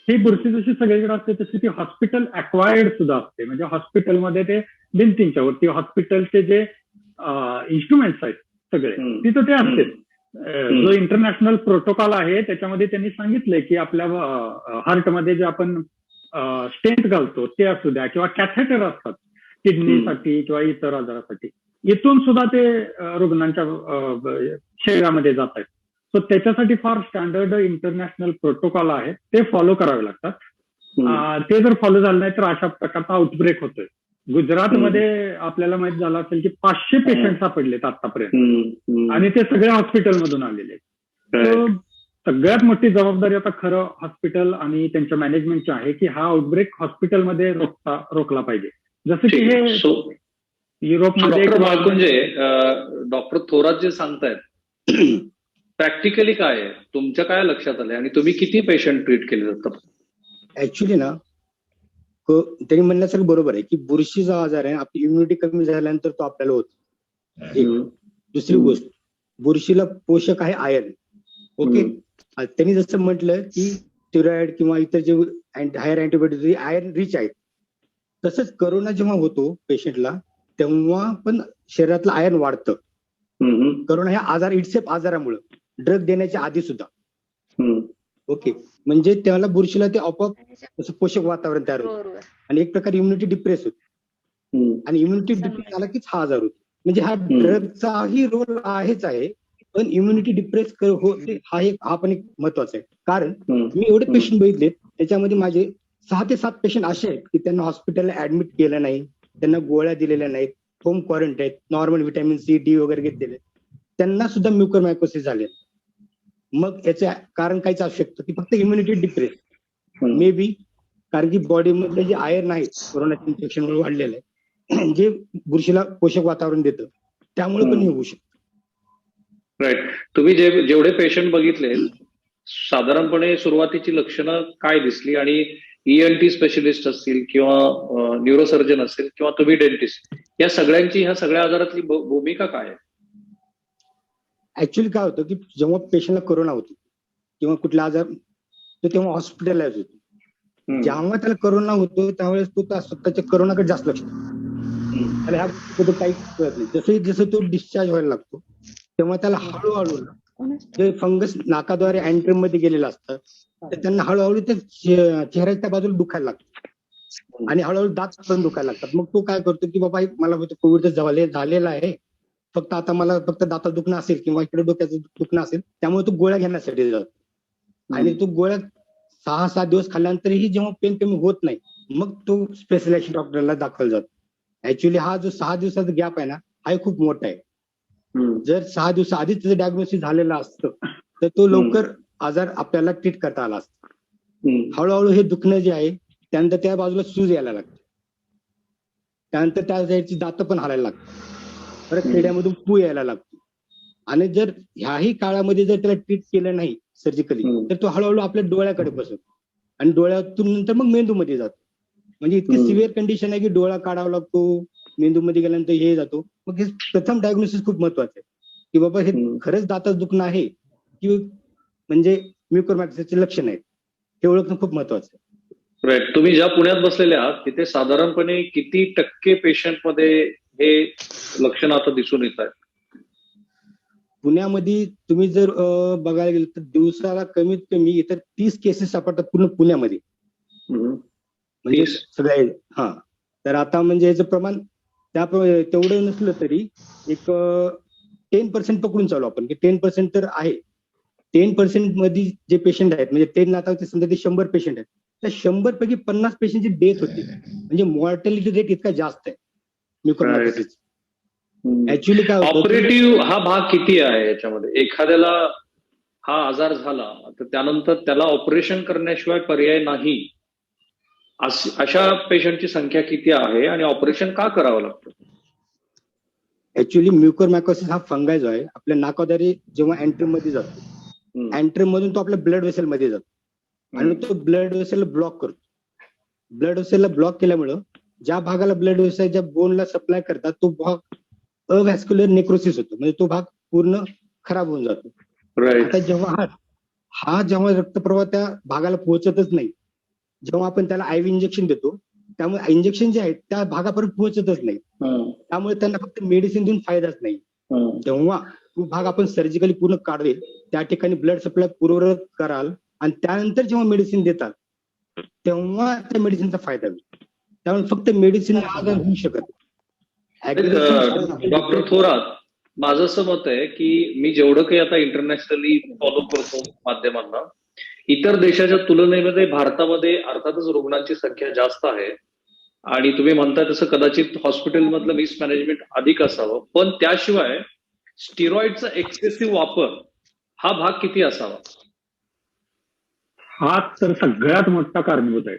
ही बुरशी जशी सगळीकडे असते तशी ती हॉस्पिटल अक्वायर्ड सुद्धा असते. म्हणजे हॉस्पिटलमध्ये ते भिंतींच्या वरती हॉस्पिटलचे जे इन्स्ट्रुमेंट्स आहेत सगळे तिथं ते असते. जो इंटरनॅशनल प्रोटोकॉल आहे त्याच्यामध्ये त्यांनी सांगितलंय की आपल्या हार्टमध्ये जे आपण स्टेंट घालतो ते असू द्या किंवा कॅथेटर असतात किडनीसाठी किंवा इतर आजारासाठी, इथून सुद्धा ते रुग्णांच्या शरीरामध्ये जात आहेत. सो त्याच्यासाठी फार स्टँडर्ड इंटरनॅशनल प्रोटोकॉल आहे, ते फॉलो करावे लागतात. ते जर फॉलो झालं नाही तर अशा प्रकारचा आउटब्रेक होतोय. गुजरातमध्ये आपल्याला माहित झालं असेल की 500 पेशंट सापडलेत आतापर्यंत आणि ते सगळे हॉस्पिटलमधून आलेले आहेत. So, सगळ्यात मोठी जबाबदारी आता खरं हॉस्पिटल आणि त्यांच्या मॅनेजमेंटची आहे की हा आउटब्रेक हॉस्पिटलमध्ये रोखला पाहिजे. जसं की हे युरोपमध्ये डॉक्टर बाळकुंजे, डॉक्टर थोरात जे सांगतायत प्रॅक्टिकली काय आहे, तुमच्या काय लक्षात आलंय आणि तुम्ही किती पेशंट ट्रीट केले जातात? ऍक्च्युली ना त्यांनी म्हणण्यासारखं बरोबर आहे की बुरशीचा आजार आहे, आपली इम्युनिटी कमी झाल्यानंतर तो आपल्याला होतो. दुसरी गोष्ट, बुरशीला पोषक आहे आयर्न. ओके, त्यांनी जसं म्हटलं की स्टेरॉइड किंवा इतर जे हायर अँटीबायोटिक आयर्न रिच आहेत, तसंच करोना जेव्हा होतो पेशंटला तेव्हा पण शरीरातलं आयर्न वाढतं. करोना ह्या आजार इटसेप आजारामुळे ड्रग देण्याच्या आधी सुद्धा. ओके, म्हणजे त्याला बुरशीला ते आपोआप पोषक वातावरण तयार होतं आणि एक प्रकारे इम्युनिटी डिप्रेस होते आणि इम्युनिटी डिप्रेस झाला कीच हा आजार होतो. म्हणजे हा ड्रगचाही रोल आहेच आहे, पण इम्युनिटी डिप्रेस होते हा पण एक महत्वाचा आहे. कारण मी एवढे पेशंट बघितले त्याच्यामध्ये माझे 6 ते 7 पेशंट असे आहेत की त्यांना हॉस्पिटलला ऍडमिट केलं नाही, त्यांना गोळ्या दिलेल्या नाहीत, home quarantine, normal vitamin C D वगैरे घेतलेले, त्यांना सुद्धा म्युकरमायकोसिस झाले. मग याचं कारण काहीच असू शकतं की फक्त इम्युनिटी डिप्रेस मे बी, कारण की बॉडीमधले जे आयर्न आहे कोरोनाच्या इन्फेक्शनमुळे वाढलेलं आहे, जे बुरशीला पोषक वातावरण देतं, त्यामुळे पण हे होऊ शकतं. राईट. तुम्ही जेवढे पेशंट बघितले साधारणपणे सुरुवातीची लक्षणं काय दिसली आणि ENT स्पेशलिस्ट असतील किंवा न्यूरोसर्जन असेल किंवा तुम्ही डेंटिस्ट, या सगळ्यांची ह्या सगळ्या आजारातली भूमिका काय आहे? ऍक्च्युली काय होतं की जेव्हा पेशंटला कोरोना होतो किंवा कुठला आजार तो तेव्हा हॉस्पिटलाइज होतो. जेव्हा त्याला कोरोना होतो त्यावेळेस तो स्वतःच्या कोरोनाकडे जास्त लक्ष देतो, त्याला ह्या काही कळत नाही. जसं जसं तो डिस्चार्ज व्हायला लागतो तेव्हा त्याला हळूहळू जे फंगस नाकाद्वारे अँट्रम मध्ये गेलेलं असतं तर त्यांना हळूहळू त्या चेहऱ्याच्या बाजूला दुखायला लागतं आणि हळूहळू दात पण दुखायला लागतात. मग तो काय करतो की बाबा मला कोविड झालेला आहे, फक्त आता मला फक्त दातात दुखणं असेल किंवा इकडे डोक्याचं दुखणं असेल, त्यामुळे तो गोळ्या घेण्यासाठी जातो आणि तो गोळ्या 6-7 दिवस खाल्ल्यानंतरही जेव्हा पेन कमी होत नाही मग तो स्पेशलाइज्ड डॉक्टरला दाखल जातो. ऍक्च्युली हा जो 6 दिवसाचा गॅप आहे ना हा खूप मोठा आहे. जर 6 दिवस आधीच त्याचं डायग्नोसिस झालेलं असतं तर तो लवकर आजार आपल्याला ट्रीट करता आला असता. हळूहळू हे दुखणं जे आहे त्यानंतर त्या बाजूला सूज यायला लागते, त्यानंतर त्या साईडची दात पण हालायला लागतात, परत खेड्यामधून पू यायला लागतो आणि जर ह्याही काळामध्ये जर त्याला ट्रीट केलं नाही सर्जिकली तर तो हळूहळू आपल्या डोळ्याकडे बसतो आणि डोळ्यातून नंतर मग मेंदूमध्ये जातो. म्हणजे इतकी सिव्हिअर कंडिशन आहे की डोळा काढावा लागतो, मेंदूमध्ये गेल्यानंतर हे जातो. मग हे प्रथम डायग्नोसिस खूप महत्वाचं आहे की बाबा हे खरंच दातात दुखणं आहे की म्हणजे म्युकरमायकोसिसचे लक्षण आहेत, हे ओळखणं खूप महत्वाचं आहे. राईट. तुम्ही ज्या पुण्यात बसलेले आहात तिथे साधारणपणे किती टक्के पेशंट मध्ये हे लक्षण आता दिसून येत आहेत? पुण्यामध्ये तुम्ही जर बघायला गेलं तर दिवसाला कमीत कमी इतर 30 केसेस सापडतात पूर्ण पुण्यामध्ये. म्हणजे सगळ्या तर आता म्हणजे याचं प्रमाण तेवढं नसलं तरी एक 10% पकडून चालू आपण की 10% तर आहे. 10% मध्ये जे पेशंट आहेत म्हणजे 10 आता समजा ते 100 पेशंट आहेत, त्या 100 पैकी 50 पेशंटची डेथ होती. म्हणजे मॉर्टॅलिटी रेट इतका जास्त आहे म्युकरमायकोसिस. ऍक्च्युली काय होतं, ऑपरेटिव्ह हा भाग किती आहे याच्यामध्ये? एखाद्याला हा आजार झाला तर त्यानंतर त्याला ऑपरेशन करण्याशिवाय पर्याय नाही, अशा पेशंटची संख्या किती आहे आणि ऑपरेशन का करावं लागतं? ऍक्च्युली म्युकरमायकोसिस हा फंगाय जो आहे आपल्या नाकाद्वारे जेव्हा अँट्रम मध्ये जातो, अँट्रम मधून तो आपल्या ब्लड वेसल मध्ये जातो आणि तो ब्लड वेसल ब्लॉक करतो. ब्लड वेसलला ब्लॉक केल्यामुळं ज्या भागाला ब्लड वेसल ज्या बोनला सप्लाय करतात तो भाग अव्हॅस्क्युलर नेक्रोसिस होतो, म्हणजे तो भाग पूर्ण खराब होऊन जातो. आता जेव्हा जेव्हा रक्तप्रवाह त्या भागाला पोहोचतच नाही जेव्हा आपण त्याला आयव्ही इंजेक्शन देतो त्यामुळे इंजेक्शन जे आहेत त्या भागापर्यंत पोहोचतच नाही, त्यामुळे त्यांना फक्त मेडिसिन देऊन फायदाच नाही. जेव्हा तो भाग आपण सर्जिकली पूर्ण काढेल त्या ठिकाणी ब्लड सप्लाय पूर्ववत कराल आणि त्यानंतर जेव्हा मेडिसिन देतात तेव्हा त्या मेडिसिनचा फायदा होईल. त्यामुळे फक्त मेडिसिन आजार होऊ शकत डॉक्टर थोरात, माझं असं मत आहे की मी जेवढं काही आता इंटरनॅशनली फॉलो करतो माध्यमांना, इतर देशाच्या तुलनेमध्ये भारतामध्ये अर्थातच रुग्णांची संख्या जास्त आहे आणि तुम्ही म्हणताय तसं कदाचित हॉस्पिटलमधलं मिसमॅनेजमेंट अधिक असावं, पण त्याशिवाय स्टिरॉइडचा एक्सेसिव्ह वापर हा भाग किती असावा? हा तर सगळ्यात मोठा कारणीभूत आहे.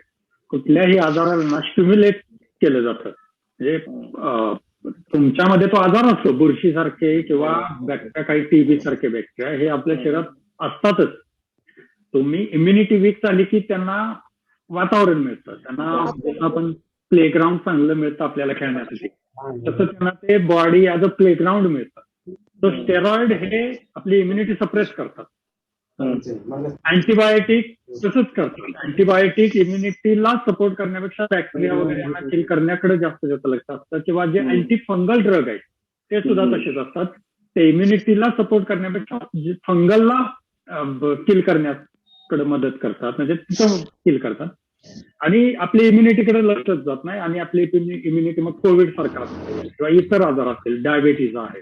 कुठल्याही आजाराला स्टिम्युलेट केलं जातं. म्हणजे तुमच्यामध्ये तो आजार असतो, बुरशीसारखे किंवा बॅक्टेरिया, काही टीबी सारखे बॅक्टेरिया हे आपल्या शरीरात असतातच. तुम्ही इम्युनिटी वीक झाली की त्यांना वातावरण मिळतं, त्यांना आपण प्लेग्राऊंड चांगलं मिळतं आपल्याला खेळण्यासाठी, तसं त्यांना ते बॉडी ऍज अ प्लेग्राऊंड मिळतं. तो स्टेरॉइड हे आपली इम्युनिटी सप्रेस करतात. अँटीबायोटिक तसंच करतात. अँटीबायोटिक इम्युनिटीला सपोर्ट करण्यापेक्षा बॅक्टेरिया वगैरे यांना किल करण्याकडे जास्त लक्ष असतं, किंवा जे अँटी फंगल ड्रग आहेत ते सुद्धा तसेच असतात. ते इम्युनिटीला सपोर्ट करण्यापेक्षा फंगलला किल करण्याकडे मदत करतात, म्हणजे तिथं किल करतात. आणि आपली इम्युनिटीकडे लक्षच जात नाही आणि आपली इम्युनिटी मग कोविड सारखा असेल किंवा इतर आजार असतील, डायबिटीज आहे,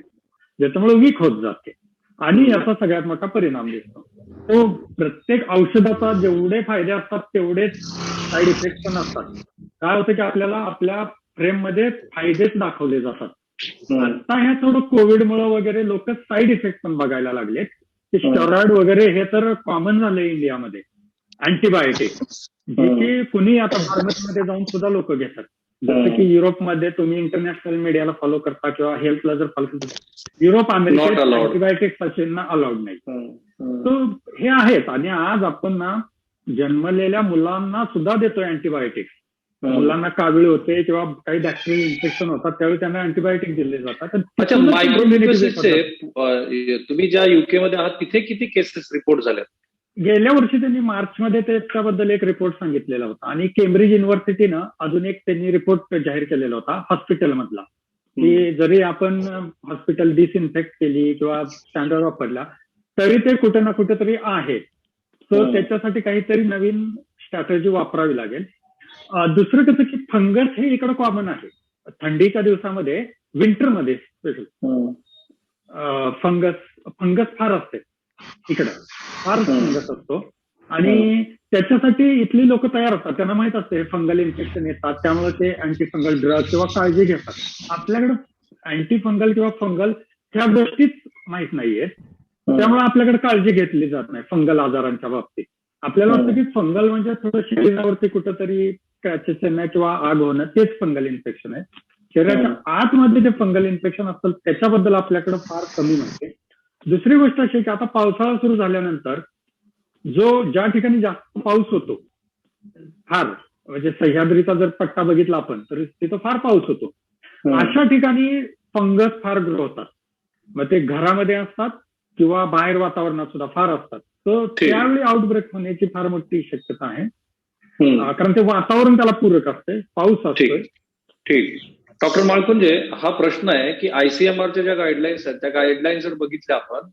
ज्याच्यामुळे वीक होत जाते आणि याचा सगळ्यात मोठा परिणाम दिसतो. तो प्रत्येक औषधाचा जेवढे फायदे असतात तेवढेच साईड इफेक्ट पण असतात. काय होतं की आपल्याला आपल्या फ्रेममध्ये फायदेच दाखवले जातात. आता ह्या थोडं कोविडमुळे वगैरे लोक साईड इफेक्ट पण बघायला लागलेत की स्टेरॉइड वगैरे हे तर कॉमन झालंय इंडियामध्ये. अँटीबायोटिक जे की कुणी आता फार्मसीमध्ये जाऊन सुद्धा लोक घेतात. जसं की युरोपमध्ये तुम्ही इंटरनॅशनल मीडियाला फॉलो करता किंवा हेल्थला जर फॉलो करता, युरोप अमेरिकेत अँटीबायोटिक पेशंटना अलाउड नाही. तो हे आहेत. आणि आज आपण ना जन्मलेल्या मुलांना सुद्धा देतोय अँटीबायोटिक. मुलांना कावीळ होते किंवा काही बॅक्टेरियल इन्फेक्शन होतात त्यावेळी त्यांना अँटीबायोटिक दिले जातात. अच्छा, मायक्रोन्युक्लियोसिसचे तुम्ही ज्या युके मध्ये आहात तिथे किती केसेस रिपोर्ट झाल्या? गेल्या वर्षी त्यांनी मार्चमध्ये त्याच्याबद्दल एक रिपोर्ट सांगितलेला होता आणि केम्ब्रिज युनिव्हर्सिटीनं अजून एक त्यांनी रिपोर्ट जाहीर केलेला होता हॉस्पिटलमधला, की जरी आपण हॉस्पिटल डिसइन्फेक्ट केली किंवा स्टँडर्ड वापरला तरी ते कुठे ना कुठेतरी आहे. सो त्याच्यासाठी काहीतरी नवीन स्ट्रॅटेजी वापरावी लागेल. दुसरं कसं की फंगस हे इकडं कॉमन आहे. थंडीच्या दिवसामध्ये, विंटरमध्ये स्पेशल फंगस फार असते इकडं, फार फंगस असतो आणि त्याच्यासाठी इथली लोक तयार असतात. त्यांना माहित असते फंगल इन्फेक्शन येतात त्यामुळे ते अँटी फंगल ड्रग किंवा काळजी घेतात. आपल्याकडे अँटी फंगल किंवा फंगल ह्या गोष्टीच माहित नाहीयेत, त्यामुळे आपल्याकडे काळजी घेतली जात नाही फंगल आजारांच्या बाबतीत. आपल्याला वाटतं की फंगल म्हणजे थोडं शरीरावरती कुठंतरी क्रॅचेस येणं किंवा आग होणं तेच फंगल इन्फेक्शन आहे. शरीराच्या आतमध्ये जे फंगल इन्फेक्शन असतं त्याच्याबद्दल आपल्याकडे फार कमी माहिती. दुसरी गोष्ट अशी की आता पावसाळा सुरू झाल्यानंतर ज्या ठिकाणी जास्त पाऊस होतो, फार म्हणजे सह्याद्रीचा जर पट्टा बघितला आपण तर तिथं फार पाऊस होतो, अशा ठिकाणी फंगस फार ग्रो होतात. मग ते घरामध्ये असतात किंवा बाहेर वातावरणात सुद्धा फार असतात. तर त्यावेळी आउटब्रेक होण्याची फार मोठी शक्यता आहे, कारण ते वातावरण त्याला पूरक असते, पाऊस असतो. ठीक. डॉक्टर माळकुंजे, हा प्रश्न आहे की आयसीएमआरच्या ज्या गाईडलाईन्स आहेत त्या गाईडलाईन्स जर बघितल्या आपण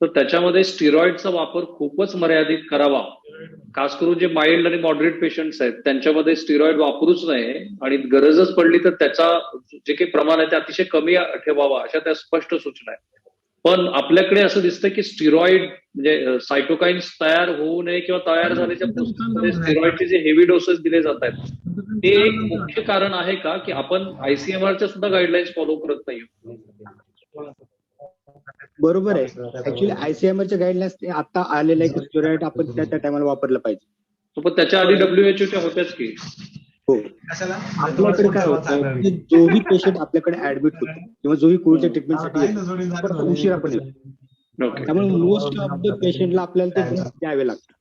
तर त्याच्यामध्ये स्टिरॉइडचा वापर खूपच मर्यादित करावा. खास करून जे माइल्ड आणि मॉडरेट पेशंट्स आहेत त्यांच्यामध्ये स्टिरॉइड वापरूच नये आणि गरजच पडली तर त्याचा जे काही प्रमाण आहे ते अतिशय कमी ठेवावा अशा त्या स्पष्ट सूचना आहेत. पण आपल्याकडे असं दिसतं की स्टिरॉइड म्हणजे सायटोकाइन्स तयार होऊ नये किंवा तयार झाल्याच्या प्रोसेसमध्ये स्टिरॉइडचे जे हेवी डोसेस दिले जात आहेत ते एक मुख्य कारण आहे का की आपण आयसीएमआरच्या सुद्धा गाईडलाईन्स फॉलो करत नाही? बरोबर आहे. ऍक्च्युली आयसीएमआरच्या गाईडलाईन्स आता आलेलं आहे की स्टेरॉइड आपण त्या टायमाला वापरलं पाहिजे. पण त्याच्या आधी WHO होत्याच की. हो, आपल्याकडे काय होतं की जोही पेशंट आपल्याकडे ऍडमिट होतो किंवा जोही कोविडच्या ट्रीटमेंटसाठी उशिरा पण येतो, त्यामुळे मोस्ट ऑफ द पेशंटला आपल्याला ते द्यावे लागतात.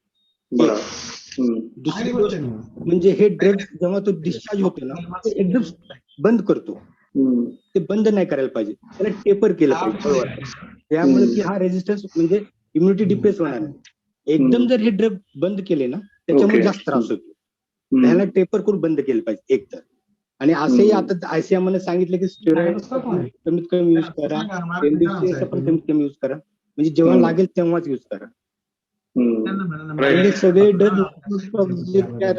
दुसरी गोष्ट म्हणजे हे ड्रग जेव्हा तो डिस्चार्ज होतो ना ते एकदम बंद करतो, ते बंद नाही करायला पाहिजे, त्याला टेपर केलं पाहिजे. त्यामुळे की हा रेजिस्टन्स म्हणजे इम्युनिटी डिप्रेस होणार नाही. एकदम जर हे ड्रग बंद केले ना त्याच्यामुळे जास्त त्रास होतो. ह्याला टेपर करून बंद केलं पाहिजे एक तर. आणि असंही आता ICMR सांगितलं की स्टेरॉइड कमीत कमी युज करा, MDCS पण कमीत कमी युज करा, म्हणजे जेव्हा लागेल तेव्हाच युज करा. सगळे डर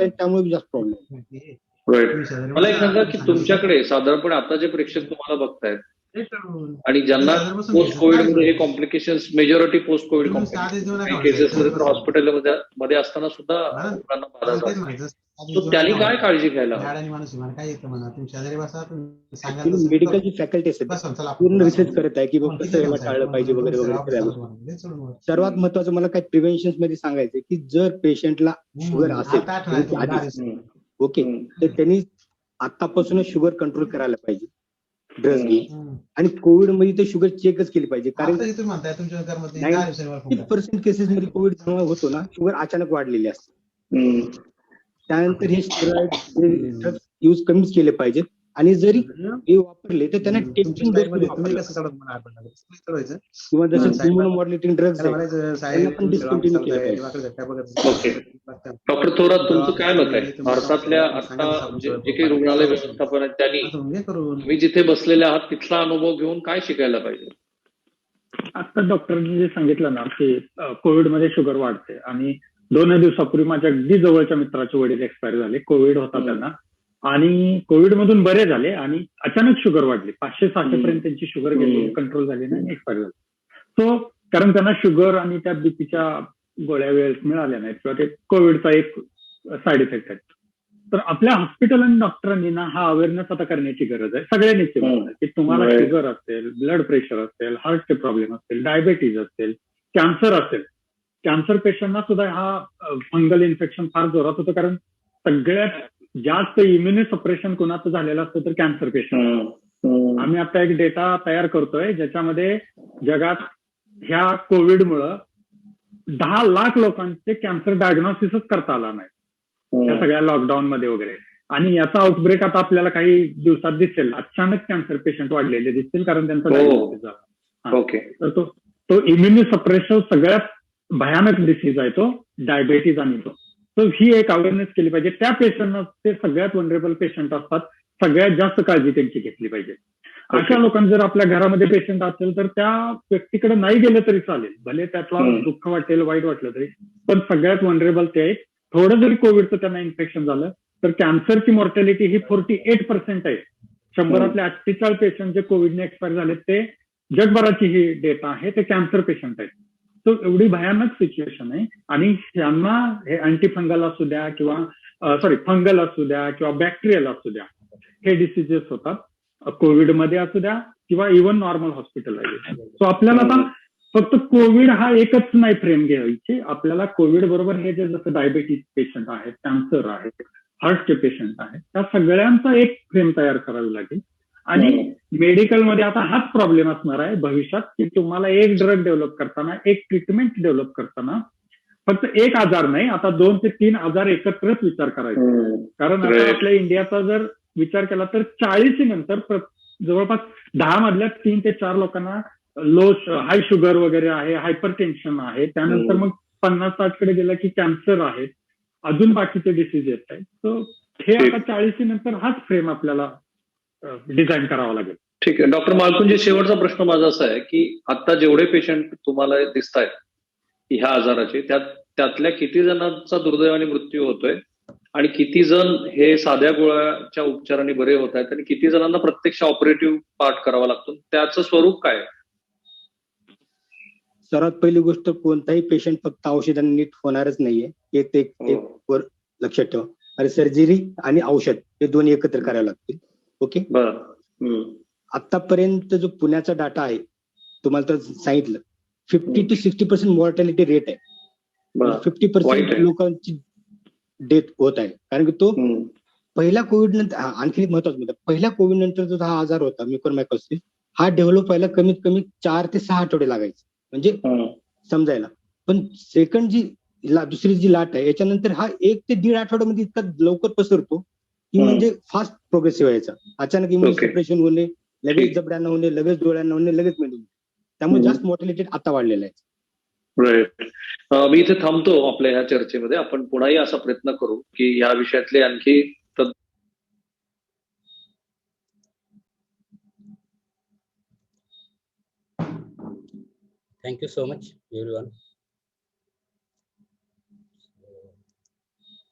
त्यामुळे जास्त प्रॉब्लेम. राईट. मला एक सांगा की तुमच्याकडे साधारणपणे आता जे प्रेक्षक तुम्हाला बघतायत आणि ज्यांना पोस्ट कोविड मध्ये हे complications majority post covid cases मध्ये तर हॉस्पिटल मध्ये असताना सुद्धा रुग्णांना बाधा झाली. So त्यांनी काय काळजी घ्यायला हवी? मेडिकलची फॅकल्टी पूर्ण रिसर्च करत आहे की बाबा कसं याला टाळलं पाहिजे वगैरे वगैरे. सर्वात महत्वाचं मला काय प्रिव्हेन्शन मध्ये सांगायचं की जर पेशंटला शुगर असेल ओके, तर त्यांनी आतापासूनच शुगर कंट्रोल करायला पाहिजे, ड्रग्स घेऊन. आणि कोविड मध्ये तर शुगर चेकच केली पाहिजे, कारण 90% केसेस मध्ये कोविड जेव्हा होतो ना, शुगर अचानक वाढलेली असते. त्यानंतर हे स्टेरॉइड ड्रग्स यूज कमीच केले पाहिजे. आणि जरी हे वापरले तर त्यांना टेस्टिंग किंवा जसं इम्युनोमॉड्युलेटिंग ड्रग्स त्यांना पण डिस्कंटिन्यू केले पाहिजे. ओके. डॉक्टर थोरात, तुमचं काय मत आहे? भारतातल्या आता जे काही रुग्णालय व्यवस्थापन आहे त्यांनी तुम्ही जिथे बसलेले आहात तिथला अनुभव घेऊन काय शिकायला पाहिजे? आता डॉक्टरांनी जे सांगितलं ना की कोविडमध्ये शुगर वाढते, आणि 2 दिवसापूर्वी माझ्या अगदी जवळच्या मित्राचे वडील एक्सपायर झाले. कोविड होता त्यांना, आणि कोविड मधून बरे झाले आणि अचानक शुगर वाढली, 500-600 पर्यंत त्यांची शुगर गेली, कंट्रोल झाली नाही, एक्सपायर झाले. सो कारण त्यांना शुगर आणि त्या बीपीच्या गोळ्या वेळेस मिळाल्या नाहीत, किंवा ते कोविडचा एक साईड इफेक्ट आहे. तर आपल्या हॉस्पिटल आणि डॉक्टरांनी ना हा अवेअरनेस आता करण्याची गरज आहे सगळ्यांनीच, की तुम्हाला शुगर असेल, ब्लड प्रेशर असेल, हार्टचे प्रॉब्लेम असतील, डायबेटीज असेल, कॅन्सर असेल. कॅन्सर पेशंटना सुद्धा हा फंगल इन्फेक्शन फार जोरात होतं, कारण सगळ्यात जास्त इम्युनि सप्रेशन कोणाचं झालेलं असतं तर कॅन्सर पेशंट. आम्ही आता एक डेटा तयार करतोय ज्याच्यामध्ये जगात ह्या कोविडमुळं 10 लाख लोकांचे कॅन्सर डायग्नोसिसच करता आला नाही त्या सगळ्या लॉकडाऊन मध्ये वगैरे. आणि याचा आउटब्रेक आता आपल्याला काही दिवसात दिसेल, अचानक कॅन्सर पेशंट वाढलेले दिसतील, कारण त्यांचा डायग्नोसिस झाला. तर तो इम्युनि सप्रेशन सगळ्यात भयानक डिसीज आहे तो, डायबेटीज आणि तो. तर ही एक अवेअरनेस केली पाहिजे. त्या पेशंटना, ते सगळ्यात वनरेबल पेशंट असतात, सगळ्यात जास्त काळजी त्यांची घेतली पाहिजे. अशा लोकांना जर आपल्या घरामध्ये पेशंट असेल तर त्या व्यक्तीकडे नाही गेलं तरी चालेल, भले त्यातला दुःख वाटेल, वाईट वाटलं तरी, पण सगळ्यात वनरेबल ते आहेत. थोडं जरी कोविडचं त्यांना इन्फेक्शन झालं तर कॅन्सरची मॉर्टॅलिटी ही 48% आहे. 100 48 पेशंट जे कोविडने एक्सपायर झाले ते जगभराची ही डेटा आहे, ते कॅन्सर पेशंट आहेत. तो एवढी भयानक सिच्युएशन आहे. आणि त्यांना हे अँटीफंगल असू द्या किंवा फंगल असू द्या किंवा बॅक्टेरियल असू द्या, हे डिसिजेस होतात, कोविडमध्ये असू द्या किंवा इव्हन नॉर्मल हॉस्पिटलायझेशन. सो आपल्याला आता फक्त कोविड हा एकच नाही फ्रेम घ्यायची, आपल्याला कोविड बरोबर हे जे जसं डायबेटीज पेशंट आहेत, कॅन्सर आहेत, हार्टचे पेशंट आहेत, त्या सगळ्यांचा एक फ्रेम तयार करावी लागेल. आणि मेडिकलमध्ये आता हाच प्रॉब्लेम असणार आहे भविष्यात, की तुम्हाला एक ड्रग डेव्हलप करताना, एक ट्रीटमेंट डेव्हलप करताना फक्त एक आजार नाही, आता 2 ते 3 आजार एकत्रच विचार करायचा. कारण आता आपल्या इंडियाचा जर विचार केला तर 40 नंतर जवळपास 10 मधल्या 3 ते 4 लोकांना हाय शुगर वगैरे आहे, हायपर टेन्शन आहे, त्यानंतर मग 50-60 कडे गेला की कॅन्सर आहे, अजून बाकीचे डिसीज येत आहेत. सो हे आता 40 नंतर हाच फ्रेम आपल्याला डिझाईन करावा लागेल. ठीक आहे. डॉक्टर मालकुंजी, शेवटचा प्रश्न माझा असा आहे की आता जेवढे पेशंट तुम्हाला दिसत आहेत ह्या आजाराचे, त्यातल्या किती जणांचा दुर्दैवाने मृत्यू होतोय, आणि किती जण हे साध्या गोळ्याच्या उपचाराने बरे होत आहेत, आणि किती जणांना प्रत्यक्ष ऑपरेटिव्ह पार्ट करावा लागतो, त्याचं स्वरूप काय? सर्वात पहिली गोष्ट, कोणताही पेशंट फक्त औषधाने नीट होणारच नाहीये, एक वर लक्षात ठेवा. आणि सर्जरी आणि औषध हे दोन्ही एकत्र करावे लागतील. ओके. आतापर्यंत जो पुण्याचा डाटा आहे तुम्हाला तर सांगितलं, 50 to 60% मॉर्टॅलिटी रेट आहे. 50% लोकांची डेथ होत आहे. कारण की तो पहिल्या कोविड नंतर, आणखी महत्वाचं म्हणजे पहिल्या कोविड नंतर जो हा आजार होता म्युकोरमायकोसिस, हा डेव्हलप व्हायला कमीत कमी 4 ते 6 आठवडे लागायचे म्हणजे समजायला. पण सेकंड दुसरी जी लाट आहे याच्यानंतर हा 1 ते 1.5 आठवड्यामध्ये इतका लवकर पसरतो की म्हणजे फास्ट प्रोग्रेसिव्ह व्हायचा. अचानक इम्युन सप्रेशन होणे, लगेच जबड्यांना होणे, लगेच डोळ्यांना होणे, लगेच मेंदू. त्यामुळे जास्त मॉर्टॅलिटी आता वाढलेला आहे. राईट. मी इथे थांबतो आपल्या ह्या चर्चेमध्ये. आपण पुन्हाही असा प्रयत्न करू की या विषयातले आणखी Thank you so much, everyone.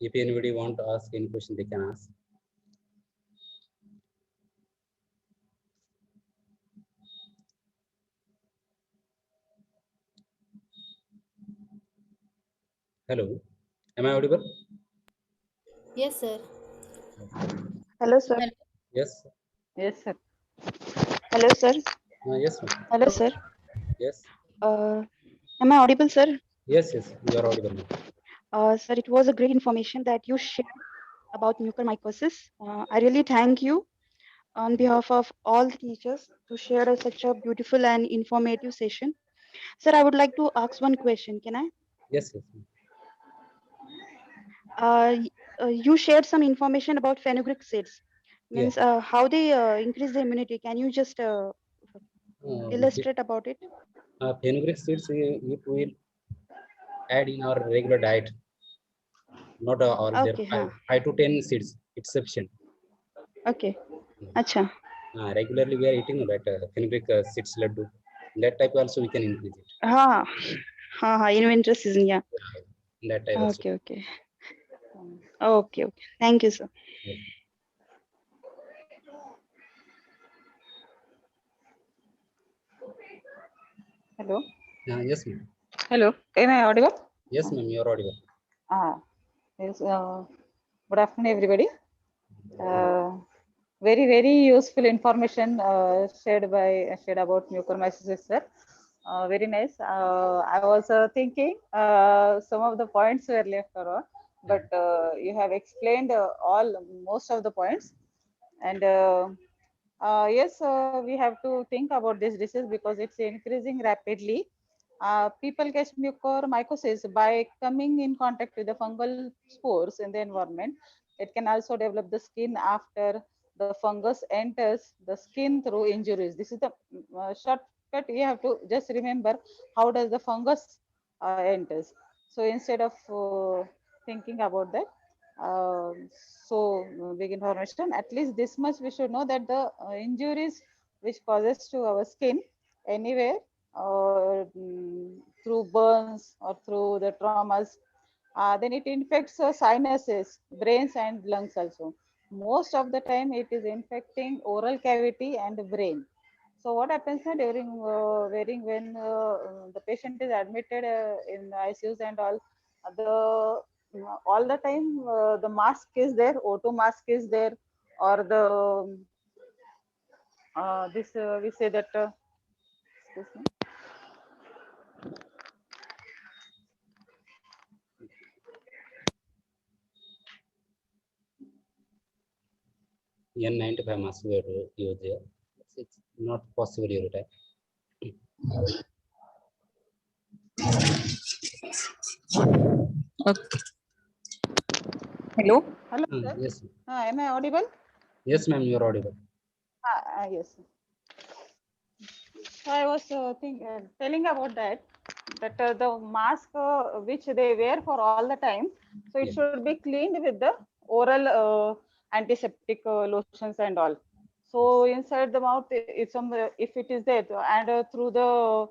If anybody want to ask any question, they can ask. Hello, am I audible? Yes, sir. Hello, sir. Yes. Yes, sir. Hello, sir. Yes, ma'am. Hello, sir. Yes. Am I audible, sir? Yes, yes, you are audible, ma'am. Sir, it was a great information that you shared about mucormycosis. I really thank you on behalf of all the teachers to share such a beautiful and informative session. Sir, I would like to ask one question. Can I? Yes, yes, ma'am. You shared some information about fenugreek seeds. Yeah. Means how they increase the immunity. Can you just illustrate about it? Fenugreek seeds we will add in our regular diet, not all there Okay, five to 10 seeds. It's sufficient. Okay. Acha. Regularly we are eating that fenugreek seeds laddu. That type also we can increase it. In winter season, yeah. That type also. Okay. Okay. Thank you, sir. Yeah. Hello. Yes, ma'am. Hello. Am I audible? Yes, ma'am, you are audible. Yes. Good afternoon, everybody. Very useful information shared about mucormycosis, sir. Very nice. I was thinking some of the points were left around, but you have explained most of the points. And yes, we have to think about this disease because it's increasing rapidly. People get mucormycosis by coming in contact with the fungal spores in the environment. It can also develop the skin after the fungus enters the skin through injuries. This is the shortcut. You have to just remember how does the fungus enters. So instead of thinking about that, big information, at least this much we should know that the injuries which causes to our skin anywhere or through burns or through the traumas, then it infects sinuses, brains and lungs also. Most of the time it is infecting oral cavity and the brain. So what happens during when the patient is admitted in ICUs and all the time the mask is there, O2 mask is there, or the this we say that excuse me. N95 mask we are use there. It's not possible every time. Okay. Hello, sir. Yes. Am I audible? Yes, ma'am, you are audible. Yes. So I was telling about that the mask which they wear for all the time, so it should be cleaned with the oral antiseptic lotions and all. So inside the mouth, if it is there, and through the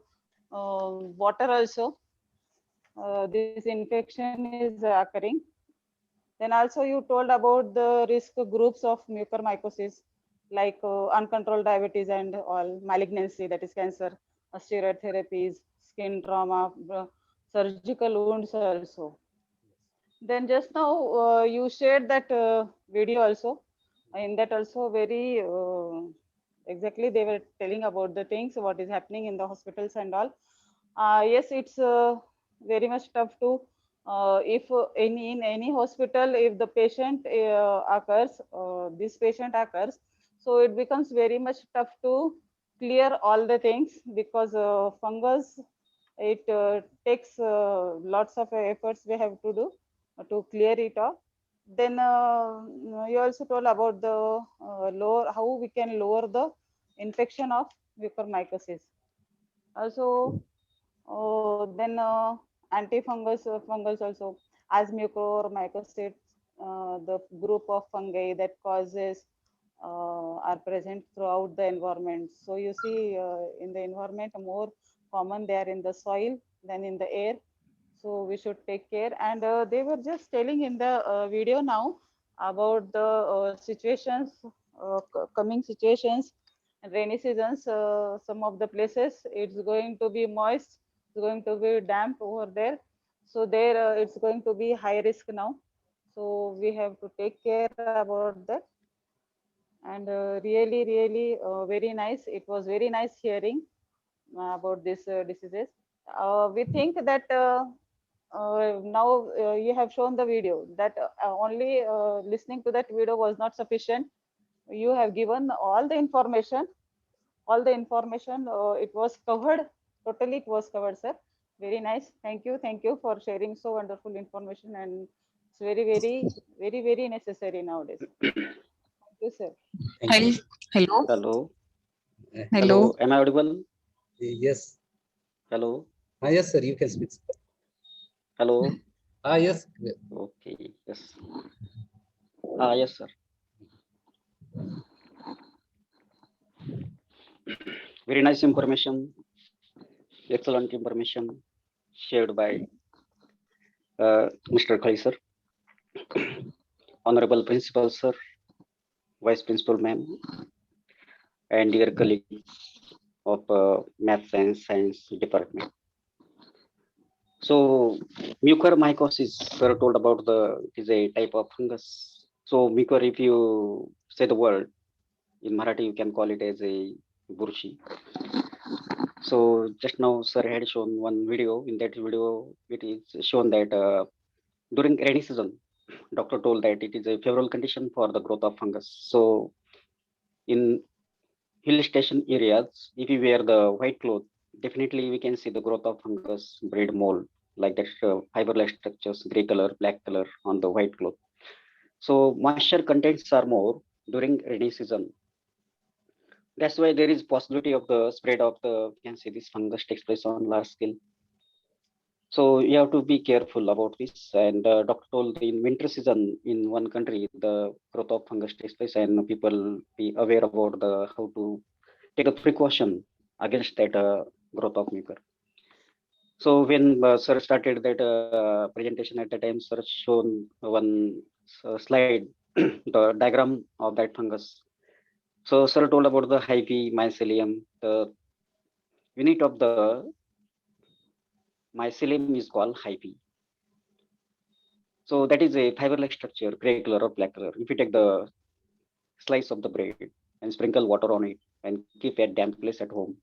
water also, this infection is occurring. Then also you told about the risk groups of mucormycosis, like uncontrolled diabetes and all malignancy, that is cancer, steroid therapies, skin trauma, surgical wounds also. Then just now you shared that video also. In that also very exactly they were telling about the things what is happening in the hospitals and all. Yes, it's very much tough to if in any hospital if the patient this patient occurs, so it becomes very much tough to clear all the things because fungus, it takes lots of efforts we have to do to clear it off. Then you also told about the how we can lower the infection of mucormycosis. Also, Then antifungus fungals also, as mucormycosis, the group of fungi that causes are present throughout the environment. So you see in the environment more common they are in the soil than in the air. So we should take care. And they were just telling in the video now about the situations, coming situations, rainy seasons. Some of the places it's going to be moist, it's going to be damp over there. So there it's going to be high risk now. So we have to take care about that. And really very nice. It was very nice hearing about these diseases. We think that now you have shown the video, that only listening to that video was not sufficient. You have given all the information, it was covered, totally it was covered, sir. Very nice. Thank you for sharing so wonderful information, and it's very necessary nowadays. Thank you, sir. Thank you. Hello. Hello. Hello. Am I audible? Yes. Hello. Yes, sir. You can speak. Hello. Yes. Okay. Yes. Yes, sir. Very nice information. Excellent information shared by Mr. Clay, sir. Honorable Principal, sir, Vice Principal, ma'am, and dear colleagues of Math and Science Department. So, mucormycosis, sir told about it is a type of fungus. So, mucor, if you say the word in Marathi, you can call it as a burshi. So, just now, sir had shown one video. In that video, it is shown that during rainy season, doctor told that it is a favorable condition for the growth of fungus. So, in hill station areas, if you wear the white cloth, definitely we can see the growth of fungus, breed mold, like that fiber-like structures, gray color, black color on the white cloth. So moisture contents are more during rainy season. That's why there is possibility of the spread of the, you can see this fungus takes place on large scale. So you have to be careful about this. And doctor told in winter season in one country, the growth of fungus takes place, and people be aware about the how to take a precaution against that growth of mucor. So when sir started that presentation at the time, sir shown one slide, the diagram of that fungus. So sir told about the hyphae, mycelium. The unit of the mycelium is called hyphae. So that is a fiber-like structure, gray color or black color. If you take the slice of the bread and sprinkle water on it and keep at damp place at home,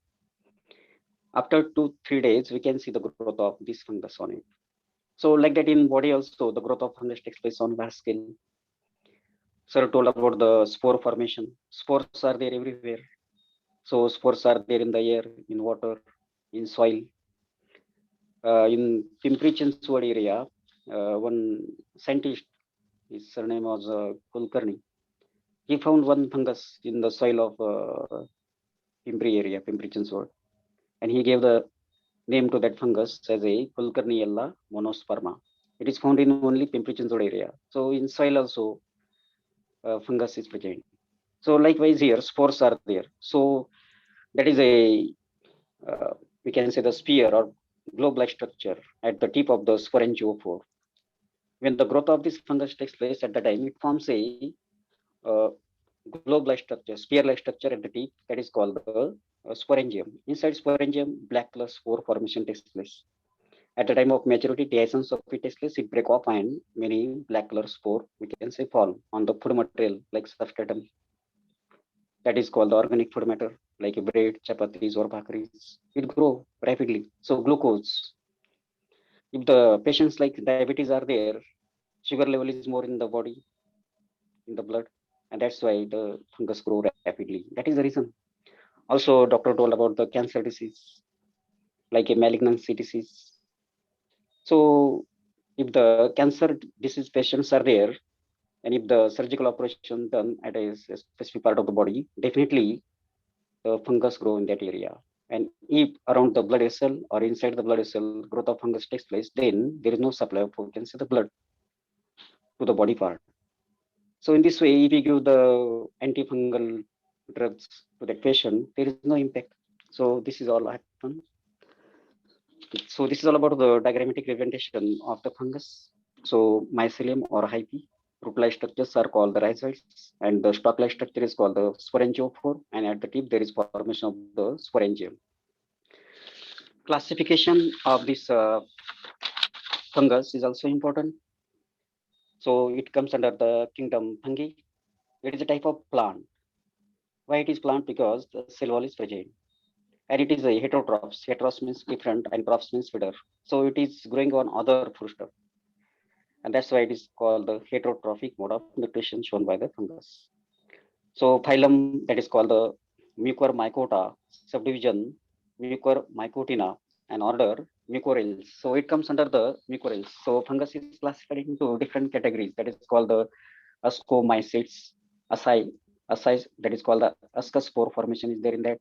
after 2-3 days, we can see the growth of this fungus on it. So like that in body also, the growth of fungus takes place on large scale. Sir told about the spore formation. Spores are there everywhere. So spores are there in the air, in water, in soil. In Pimpri-Chinchwad area, one scientist, his surname was Kulkarni. He found one fungus in the soil of Pimpri area, Pimpri-Chinchwad, and he gave the name to that fungus as a Kulkarniella monosperma. It is found in only Pimpri-Chinchwad area. So in soil also, fungus is present. So likewise here, spores are there. So that is a, we can say the sphere or globe-like structure at the tip of the sporangiophore. When the growth of this fungus takes place at the time, it forms a globe-like structure, sphere-like structure at the tip that is called the sporangium. Inside sporangium, black color spore formation takes place. At the time of maturity, the essence of it takes place, it break off and many black color spore, we can say, fall on the food material like substratum. That is called the organic food matter, like bread, chapatis or bhakris. It grow rapidly. So glucose. If the patients like diabetes are there, sugar level is more in the body, in the blood, and that's why the fungus grow rapidly. That is the reason. Also, doctor told about the cancer disease, like a malignancy disease. So if the cancer disease patients are there, and if the surgical operation done at a specific part of the body, definitely the fungus grow in that area. And if around the blood vessel or inside the blood vessel growth of fungus takes place, then there is no supply of, you can say, the blood to the body part. So in this way, if you give the antifungal drugs to the patient, there is no impact. So this is all happen. So this is all about the diagrammatic representation of the fungus. So mycelium or hyphae, root-like structures are called the rhizoids, and the stalk-like structure is called the sporangiophore, and at the tip there is formation of the sporangium. Classification of this fungus is also important. So it comes under the kingdom fungi. It is a type of plant. Why it is plant? Because the cell wall is fragile. And it is a heterotrophs. Heteros means different and trophs means feeder. So it is growing on other foodstuff. And that's why it is called the heterotrophic mode of nutrition shown by the fungus. So phylum, that is called the Mucormycota, subdivision Mucormycotina, and order Mucorales. So it comes under the Mucorales. So fungus is classified into different categories. That is called the Ascomycetes, Asci, that is called the ascospore formation is there in that.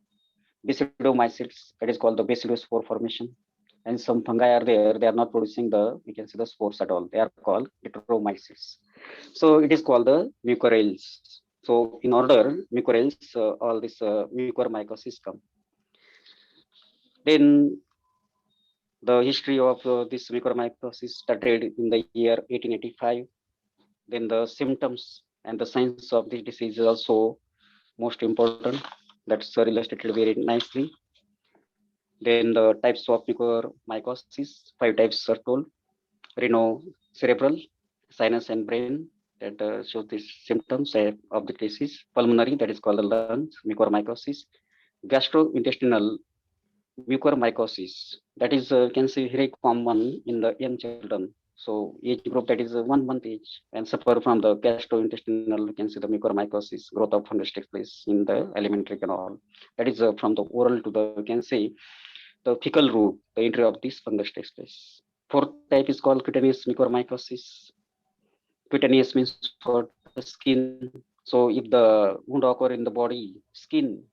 Basidiomycetes, that is called the basidospore formation. And some fungi are there, they are not producing the, we can see the spores at all. They are called Heteromycetes. So it is called the Mucorales. So in order, Mucorales, all this Mucormycosis come. Then the history of this Mucormycosis started in the year 1885. Then the symptoms and the signs of this disease is also most important. That's illustrated very nicely. Then the types of mucormycosis, 5 types are told. Rhinocerebral, sinus and brain, that shows these symptoms of the disease. Pulmonary, that is called the lungs, mucormycosis. Gastrointestinal mucormycosis, that is, can see very common in the young children. So age group that is 1 month age and suffer from the gastrointestinal, you can see the mucormycosis, growth of fungus takes place in the alimentary canal. That is from the oral to the, you can see the fecal route, the entry of this fungus takes place. 4th type is called cutaneous mucormycosis. Cutaneous means for the skin. So if the wound occur in the body, skin,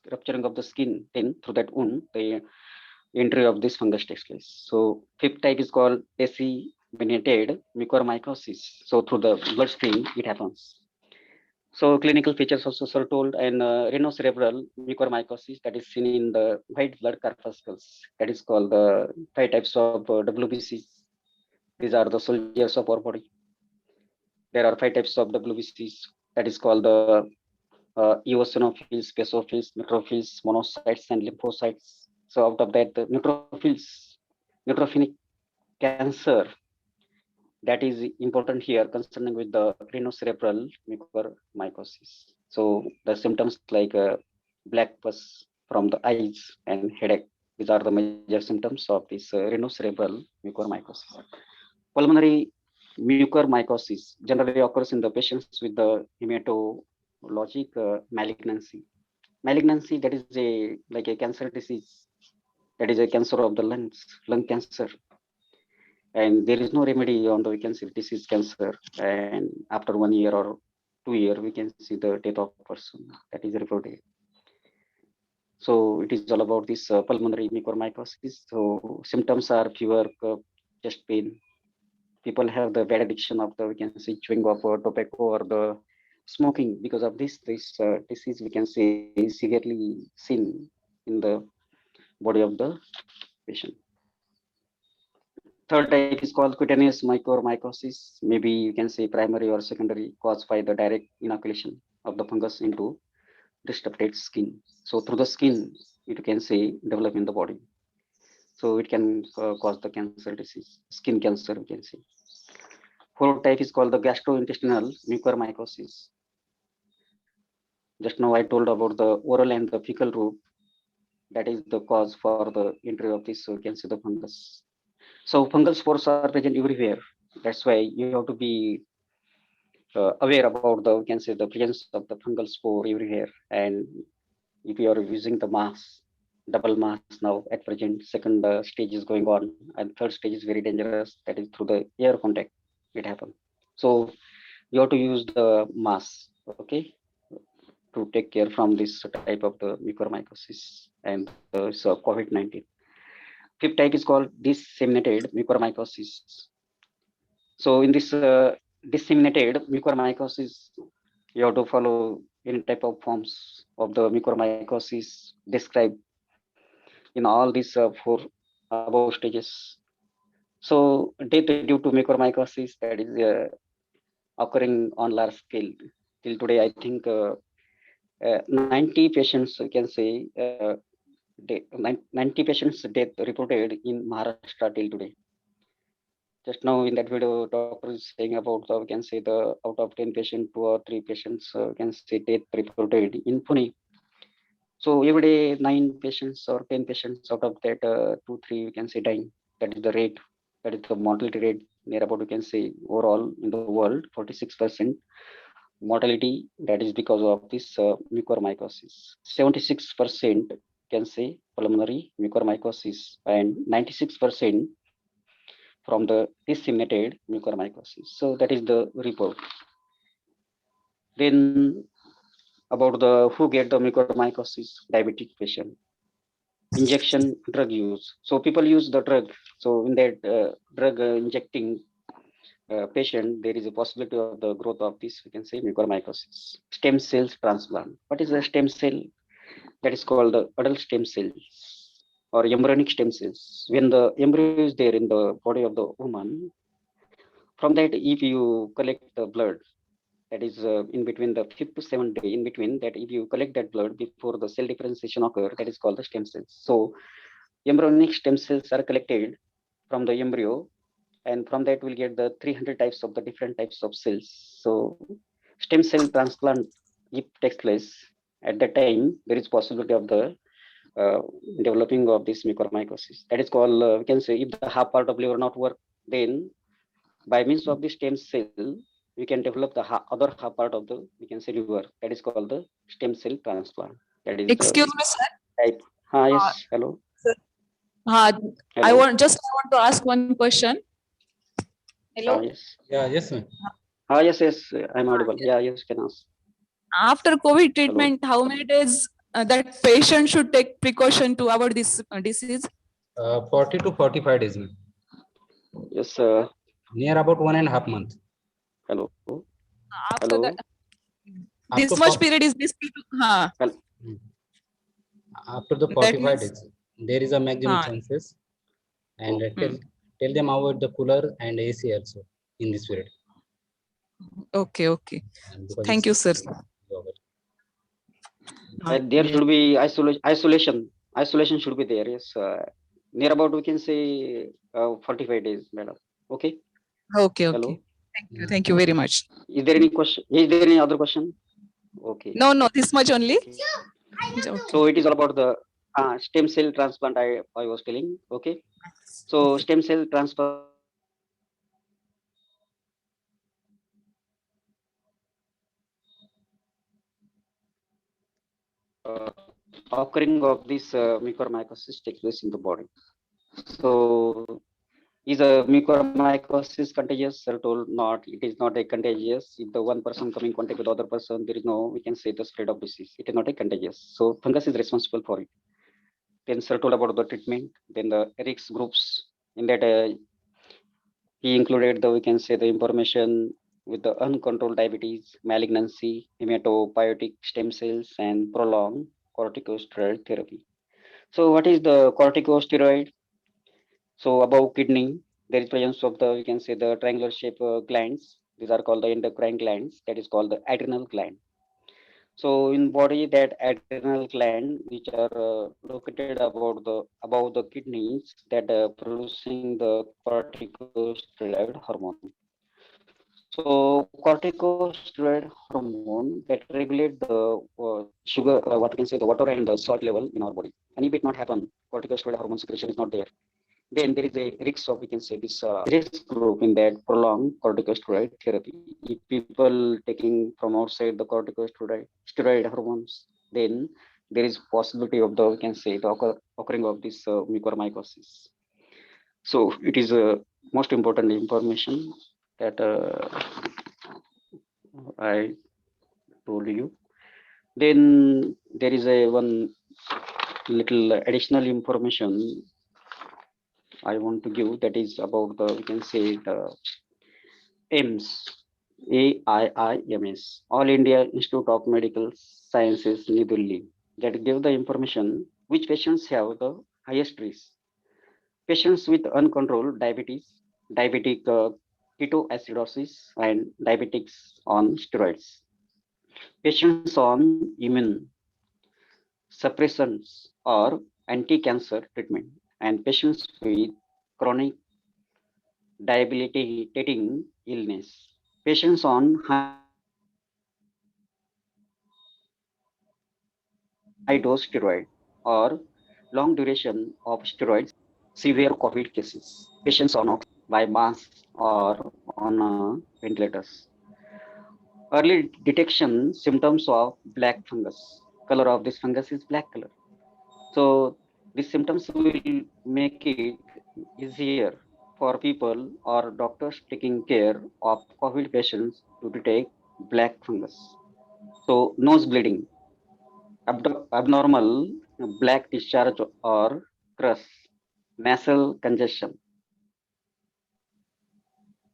rupturing of the skin, then through that wound, the entry of this fungus takes place. So 5th type is called disseminated mucormycosis. So through the bloodstream, it happens. So clinical features also are told, and rhinocerebral mucormycosis, that is seen in the white blood corpuscles. That is called the 5 types of WBCs. These are the soldiers of our body. There are 5 types of WBCs. That is called the eosinophils, basophils, neutrophils, monocytes, and lymphocytes. So out of that, the neutrophils, neutrophilic cancer, that is important here concerning with the rhinocerebral mucormycosis. So the symptoms like black pus from the eyes and headache, these are the major symptoms of this rhinocerebral mucormycosis. Pulmonary mucormycosis generally occurs in the patients with the hematologic malignancy. Malignancy, that is a like a cancer disease, that is a cancer of the lungs, lung cancer. And there is no remedy on the, we can see this is cancer, and after 1 year or 2 years we can see the death of person that is reported. So it is all about this pulmonary mucormycosis. So symptoms are fever, cough, chest pain. People have the bad addiction of the, we can see, chewing of tobacco or the smoking. Because of this disease, we can say is severely seen in the body of the patient. 3rd type is called cutaneous mucormycosis. Maybe you can say primary or secondary, caused by the direct inoculation of the fungus into disrupted skin. So through the skin, it can say develop in the body. So it can cause the cancer disease, skin cancer, we can say. 4th type is called the gastrointestinal mucormycosis. Just now I told about the oral and the fecal route. That is the cause for the entry of this, you can see the fungus. So fungal spores are present everywhere. That's why you have to be aware about the, you can say, the presence of the fungal spore everywhere. And if you are using the mask, double mask now at present, 2nd stage is going on, and 3rd stage is very dangerous. That is through the air contact it happens. So you have to use the mask, okay, to take care from this type of the mucormycosis. and so COVID-19. Fifth type is called disseminated mucormycosis. So in this disseminated mucormycosis, you have to follow any type of forms of the mucormycosis described in all these four above stages. So death due to mucormycosis, that is occurring on large scale. Till today, I think 90 patients, you can say, 90 patients death reported in Maharashtra till today. Just now in that video, doctor is saying about we can say the out of 10 patients, 2 or 3 patients can say death reported in Pune. So every day 9 patients or 10 patients out of that 2, 3 we can say dying. That is the rate. That is the mortality rate near about we can say overall in the world 46% mortality. That is because of this mucormycosis. 76% can say pulmonary mucormycosis and 96% from the disseminated mucormycosis. So that is the report. Then about the who get the mucormycosis, diabetic patient. Injection drug use. So people use the drug. So in that drug injecting patient, there is a possibility of the growth of this, we can say mucormycosis. Stem cells transplant. What is a stem cell? That is called the adult stem cells or embryonic stem cells. When the embryo is there in the body of the woman, from that, if you collect the blood, that is in between the 5th to 7th day, in between that, if you collect that blood before the cell differentiation occur, that is called the stem cells. So embryonic stem cells are collected from the embryo, and from that we'll get the 300 types of the different types of cells. So stem cell transplant, if takes place at that time, there is possibility of the developing of this mucormycosis. That is called, we can say, if the half part of liver not work, then by means of the stem cell, we can develop the other half part of the, we can say, liver. That is called the stem cell transplant. That is Excuse me, sir. type. Yes, hello. Sir. Hello. I want to ask one question. Hello. Yes. Yeah, yes, ma'am. Yes, I'm audible. Yeah, yes, can ask. After COVID treatment, how many days that patient should take precaution to avoid this disease? 40 to 45 days, ma'am. Yes, Near about 1.5 months. hello. After Hello. that, this much period is this. After the 45 days, there is a maximum chances, and tell them avoid the cooler and AC also in this period. Okay. Thank you, sir. There should be isolation. Isolation should be there. Yes, near about we can say 45 days, madam. Okay. Okay. Hello. Thank you very much. Is there any question? Is there any other question? Okay. No, this much only. Okay. So it is all about the stem cell transplant. I was telling. Okay. So stem cell transplant. Occurring of this mucormycosis takes place in the body. So is a mucormycosis contagious? Sir told not. It is not a contagious. If the one person coming contact with the other person, there is no, we can say, the spread of disease. It is not a contagious. So fungus is responsible for it. Then sir told about the treatment. Then the risk groups. In that he included the, we can say, the information with the uncontrolled diabetes, malignancy, hematopoietic stem cells, and prolonged corticosteroid therapy. So what is the corticosteroid? So above kidney, there is presence of the, we can say, the triangular shape glands. These are called the endocrine glands. That is called the adrenal gland. So in body, that adrenal gland, which are located above the kidneys, that producing the corticosteroid hormone. So corticosteroid hormone that regulate the sugar, what we can say, the water and the salt level in our body. And if it not happen, corticosteroid hormone secretion is not there, then there is a risk of, we can say, this risk group in that prolonged corticosteroid therapy. If people taking from outside the corticosteroid hormones, then there is possibility of the, we can say, the occurring of this mucormycosis. So it is most important information that I told you. Then there is a one little additional information I want to give, that is about the, we can say, the AIMS, AIIMS, All India Institute of Medical Sciences, New Delhi, that give the information which patients have the highest risk. Patients with uncontrolled diabetes, diabetic ketoacidosis, and diabetics on steroids. Patients on immune suppressants or anti-cancer treatment, and patients with chronic debilitating illness. Patients on high dose steroid or long duration of steroids, severe COVID cases, patients on oxygen by mask or on ventilators. Early detection symptoms of black fungus. Color of this fungus is black color. So these symptoms will make it easier for people or doctors taking care of COVID patients to detect black fungus. So nose bleeding, abnormal black discharge or crust, nasal congestion,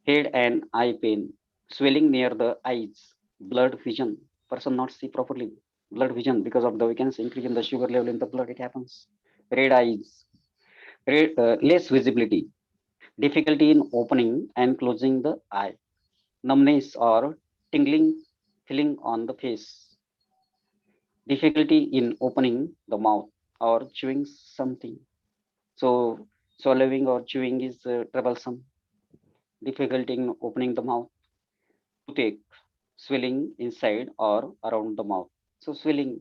head and eye pain, swelling near the eyes, blurred vision, person not see properly, blurred vision because of the, we can say, increase in the sugar level in the blood, it happens. Red eyes, less visibility, difficulty in opening and closing the eye, numbness or tingling feeling on the face, difficulty in opening the mouth or chewing something. So swallowing or chewing is troublesome, difficulty in opening the mouth, toothache, swelling inside or around the mouth. So swelling,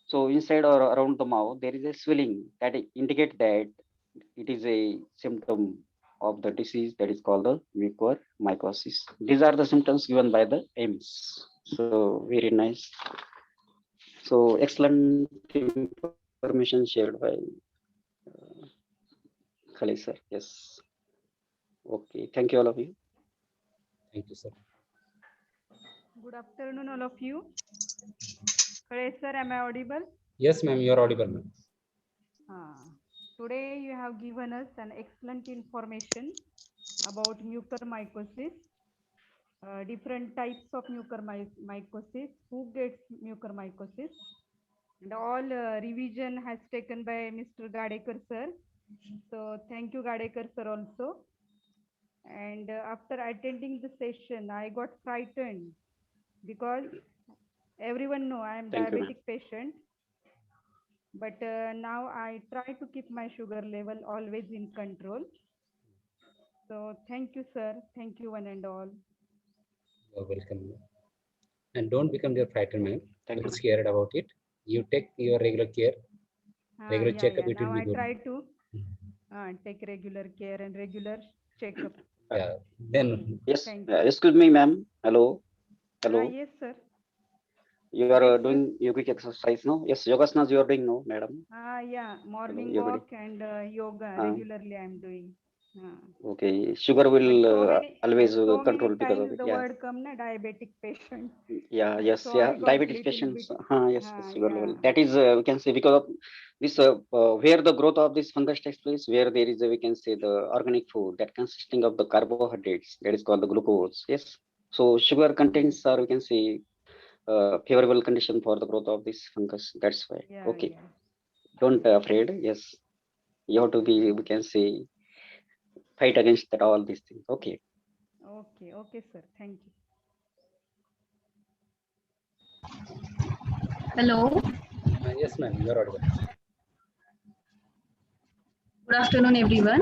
so inside or around the mouth, there is a swelling that indicate that it is a symptom of the disease that is called the mucormycosis. These are the symptoms given by the AIMS. So very nice. So excellent information shared by Khalid sir. Yes. Okay. Thank you all of you. Thank you, sir. Good afternoon, all of you. Khaled sir, am I audible? Yes, ma'am, you are audible, ma'am. Today you have given us an excellent information about mucormycosis, different types of mucormycosis, who gets mucormycosis, and all revision has taken by Mr. Gadekar sir. So thank you, Gadekar sir, also. And after attending the session, I got frightened because everyone know I am diabetic patient. But now I try to keep my sugar level always in control. So thank you, sir. Thank you, one and all. You're welcome. And don't become your frightened, ma'am. Thank Don't you. scared about it. You take your regular care, regular checkup. It will Now be I good. try to take regular care and regular checkup. Yeah. Then Yes. Thank you. Excuse me, ma'am. Hello. Hello. Yes, sir. You are Yes, doing yogic exercise, no? Yes, yogasanas you are doing, no, madam? Yeah, morning Hello, walk and yoga regularly I am doing. Okay, sugar will always so control many because of times it. the Yeah. word come na diabetic patient. Yeah. Yes. So Yeah. I got Diabetes little patients. bit. Yes. Sugar level. That is, we can say, because of this, where the growth of this fungus takes place, where there is, we can say, the organic food that consisting of the carbohydrates, that is called the glucose. Yes. So sugar contains are, we can say, favorable condition for the growth of this fungus. That's why. Okay. Don't afraid. Yes. You have to be, we can say, fight against that, all these things. Okay. Okay, sir. Thank you. Hello. yes, ma'am, you are audible. Good afternoon, everyone.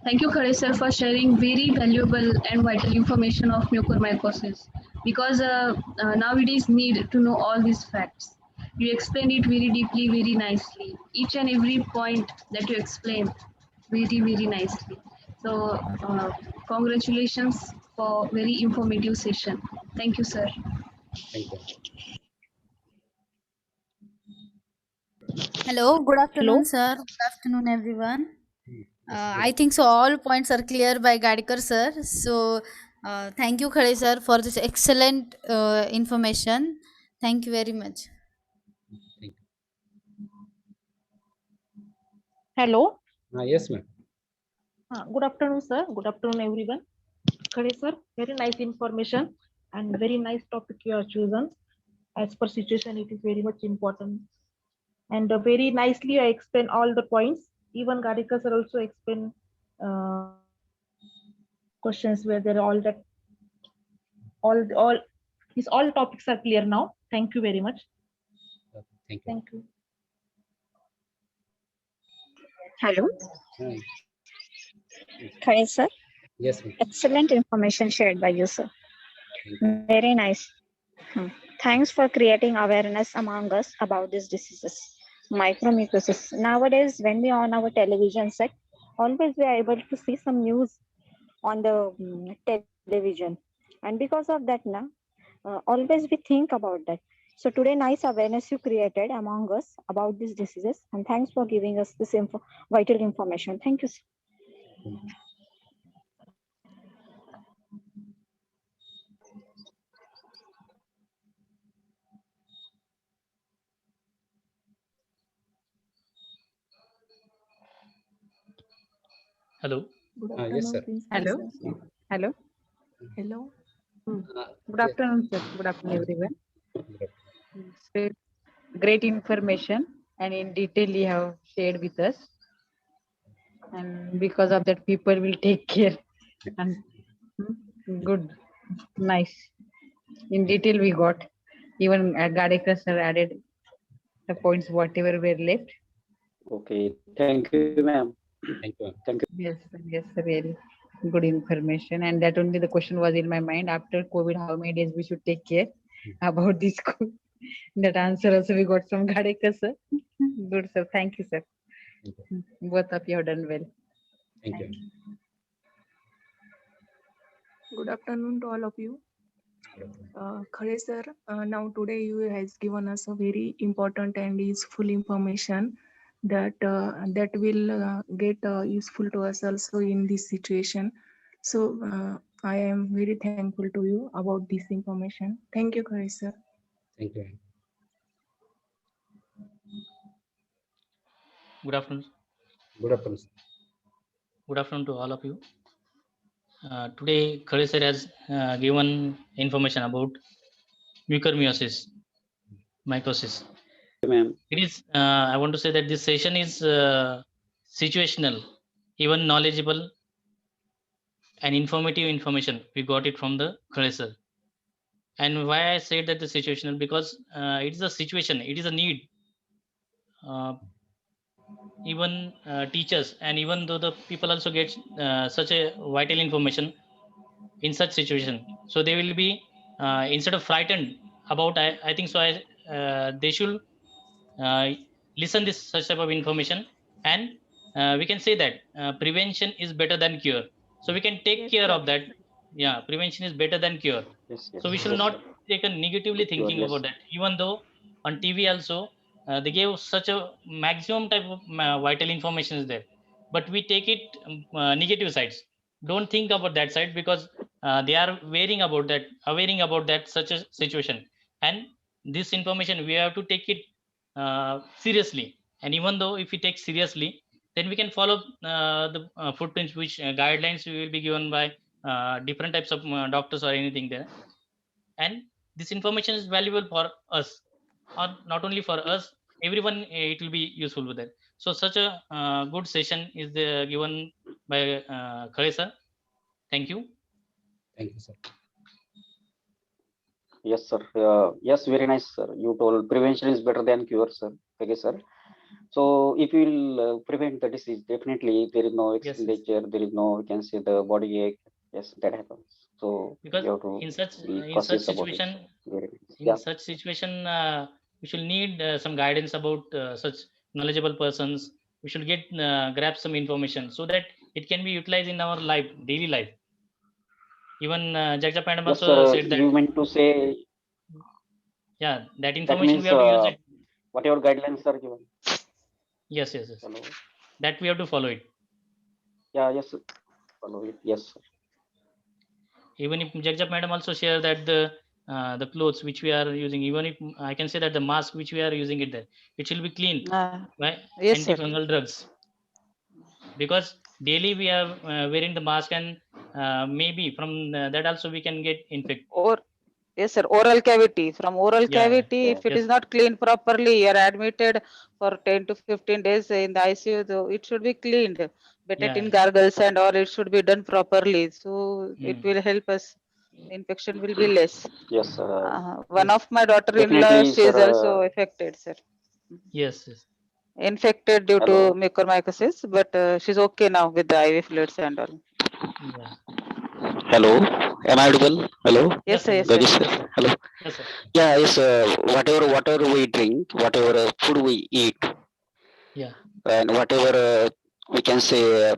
Thank you, Khaled sir, for sharing very valuable and vital information of mucormycosis. Because nowadays need to know all these facts. You explained it very deeply, very nicely. Each and every point that you explained very, very nicely. So congratulations for very informative session. Thank you, sir. Thank you. Hello, good afternoon, sir. Good afternoon, everyone. I think so all points are clear by Gadikar sir. So thank you, Khade sir, for this excellent information. Thank you very much. Thank you. Hello. Yes, ma'am. Good afternoon, sir. Good afternoon, everyone. Khade, sir, very nice information and very nice topic you have chosen. As per situation, it is very much important. And very nicely, I explain all the points. Even Gadikar sir also explain questions where there are all that all topics are clear now. Thank you very much. Thank you. Thank you. Hello, Hmm. Khare sir. Yes, ma'am. Excellent information shared by you, sir. Thank you. Very nice. Thanks for creating awareness among us about these diseases. Micromycosis. Nowadays, when we are on our television set, always we are able to see some news on the television, and because of that, now always we think about that. So today, nice awareness you created among us about these diseases, and thanks for giving us this vital information. Thank you, sir. Hello. Yes, sir. Hello. Hello. Hello. Good Yes. afternoon, sir. Good afternoon, everyone. Good So, great information and in detail you have shared with us. And because of that, people will take care. And good, nice. In detail, we got. Even Gadekar sir added the points whatever were left. Okay, thank you, ma'am. Thank you. Thank you. Yes, yes, very good information. And that only the question was in my mind after COVID, how many days we should take care about this. That answer also we got from Gadekar sir. Good, sir. Thank you, sir. Both of you have done well. Thank you. Good afternoon to all of you. Khare sir, now today you has given us a very important and useful information that that will get useful to us also in this situation. So I am very thankful to you about this information. Thank you, Khare sir. Thank you. Good afternoon. Good afternoon. Good afternoon to all of you. Today, Khare sir has given information about mucormyosis, mycosis. Ma'am. It is. I want to say that this session is situational, even knowledgeable, and informative information. We got it from the Khare sir. And why I said that the situational, because it is a situation, it is a need. Even teachers and even though the people also get such a vital information in such situation, so they will be instead of frightened about, I think so they should listen this such type of information, and we can say that prevention is better than cure, so we can take care of that. Yeah, prevention is better than cure. Yes, So we should yes, not sir. take a negatively thinking Yes. about that, even though on TV also they gave such a maximum type of vital information is there, but we take it negative sides. Don't think about that side, because they are worrying about that such a situation, and this information we have to take it seriously. And even though if we take seriously, then we can follow the footprints which guidelines will be given by different types of doctors or anything there. And this information is valuable for us, or not only for us, everyone. It will be useful with that. So such a good session is given by Khare sir. Thank you. Thank you, sir. Yes, sir. Yes, very nice, sir. You told prevention is better than cure, sir. Okay, sir. So if we will prevent the disease, definitely there is no expenditure, there is no, we can say, the body ache. Yes, that happens. So Because you have to in such be cautious about it. situation, Very nice. in Yeah. such situation, we should need some guidance about such knowledgeable persons. We should get grab some information so that it can be utilized in our life, daily life. Even Jagja Madam Yes, also sir. said that. You meant to say Yeah, that that information means we have to use it. whatever guidelines are given. Yes, yes, yes. Hello. That we have to follow it. Yeah, yes, sir. Follow it. Yes, sir. Even if Jagja Madam also share that the clothes which we are using, even if I can say that the mask which we are using it there, it should be clean by Yes, sir. antifungal drugs. because daily we are wearing the mask, and maybe from that also we can get infected. Or yes, sir. Oral cavity. From oral cavity, if it Yes. is not cleaned properly, you are admitted for 10 to 15 days in the ICU. Though it should be cleaned, betadine gargles and all. It should be done properly. So it will help us. Infection will be less. Yes, One of my daughter-in-law, definitely, she is sir. also affected, sir. Yes. Infected due Hello. to mucormycosis, but she's okay now with the IV fluids and all. Hello, am I audible? Hello. Yes, sir. Yes, Gaji sir. sir. Hello. Yes, sir. Yeah, yes. Whatever water we drink, whatever food we eat, Yeah. and whatever we can say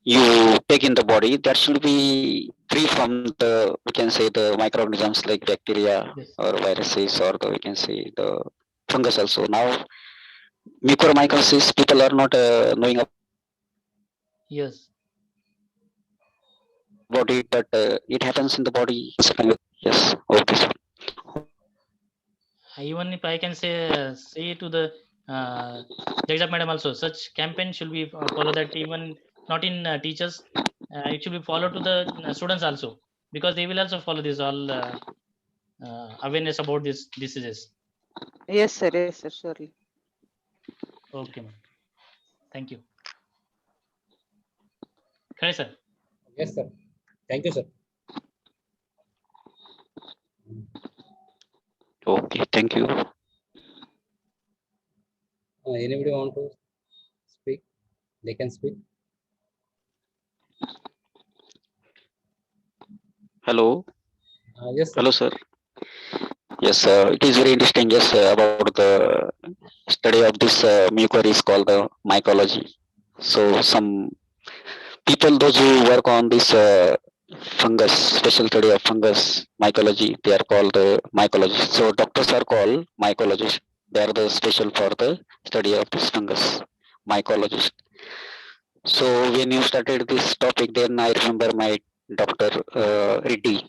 you take in the body, that should be free from the, we can say, the microorganisms like bacteria or viruses, or the, we can say, the fungus also. Now mucormycosis, people are not knowing Yes. about it, but it happens in the body. Yes. Okay, sir. Even if I can say to the Jagdap madam also, such campaign should be follow, that even not in teachers, it should be followed to the students also, because they will also follow this all awareness about these diseases. Yes, sir. Yes, sir. Surely. Okay, ma'am. Thank you. Khare sir. Yes, sir. Thank you, sir. Okay, thank you. Anybody want to speak? They can speak. Hello. Yes, sir. Hello, sir. Yes, it is very interesting. Yes, about the study of this mucor is called the mycology. So some people, those who work on this fungus, special study of fungus mycology, they are called the mycologists. So doctors are called mycologists. They are the special for the study of this fungus, mycologist. So when you started this topic, then I remember my Dr. Reddy.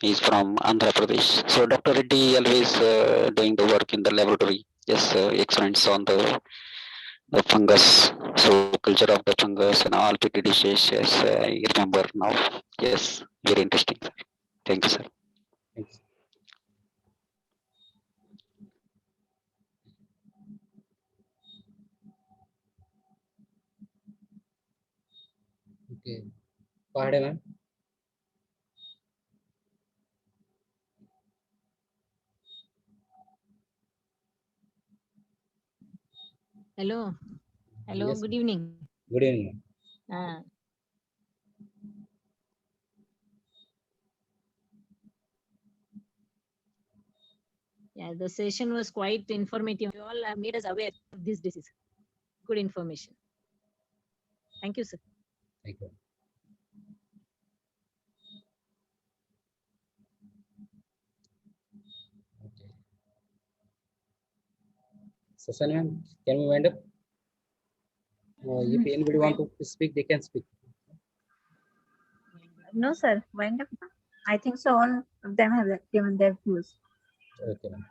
He's from Andhra Pradesh. So Dr. Reddy always doing the work in the laboratory. Yes, experiments on the fungus. So culture of the fungus and all PT dishes. Yes, I remember now. Yes, very interesting, sir. Thank you, sir. Thanks. Okay. Pahade ma'am. Hello. Hello. Yes, Good evening. good evening. Yeah, the session was quite informative. You all have made us aware of this disease. Good information. Thank you, sir. Thank you. Okay. So, Sunny ma'am, can we wind up? If anybody want to speak, they can speak. No, sir. Wind up. I think so. All of them have given their views. Okay, ma'am.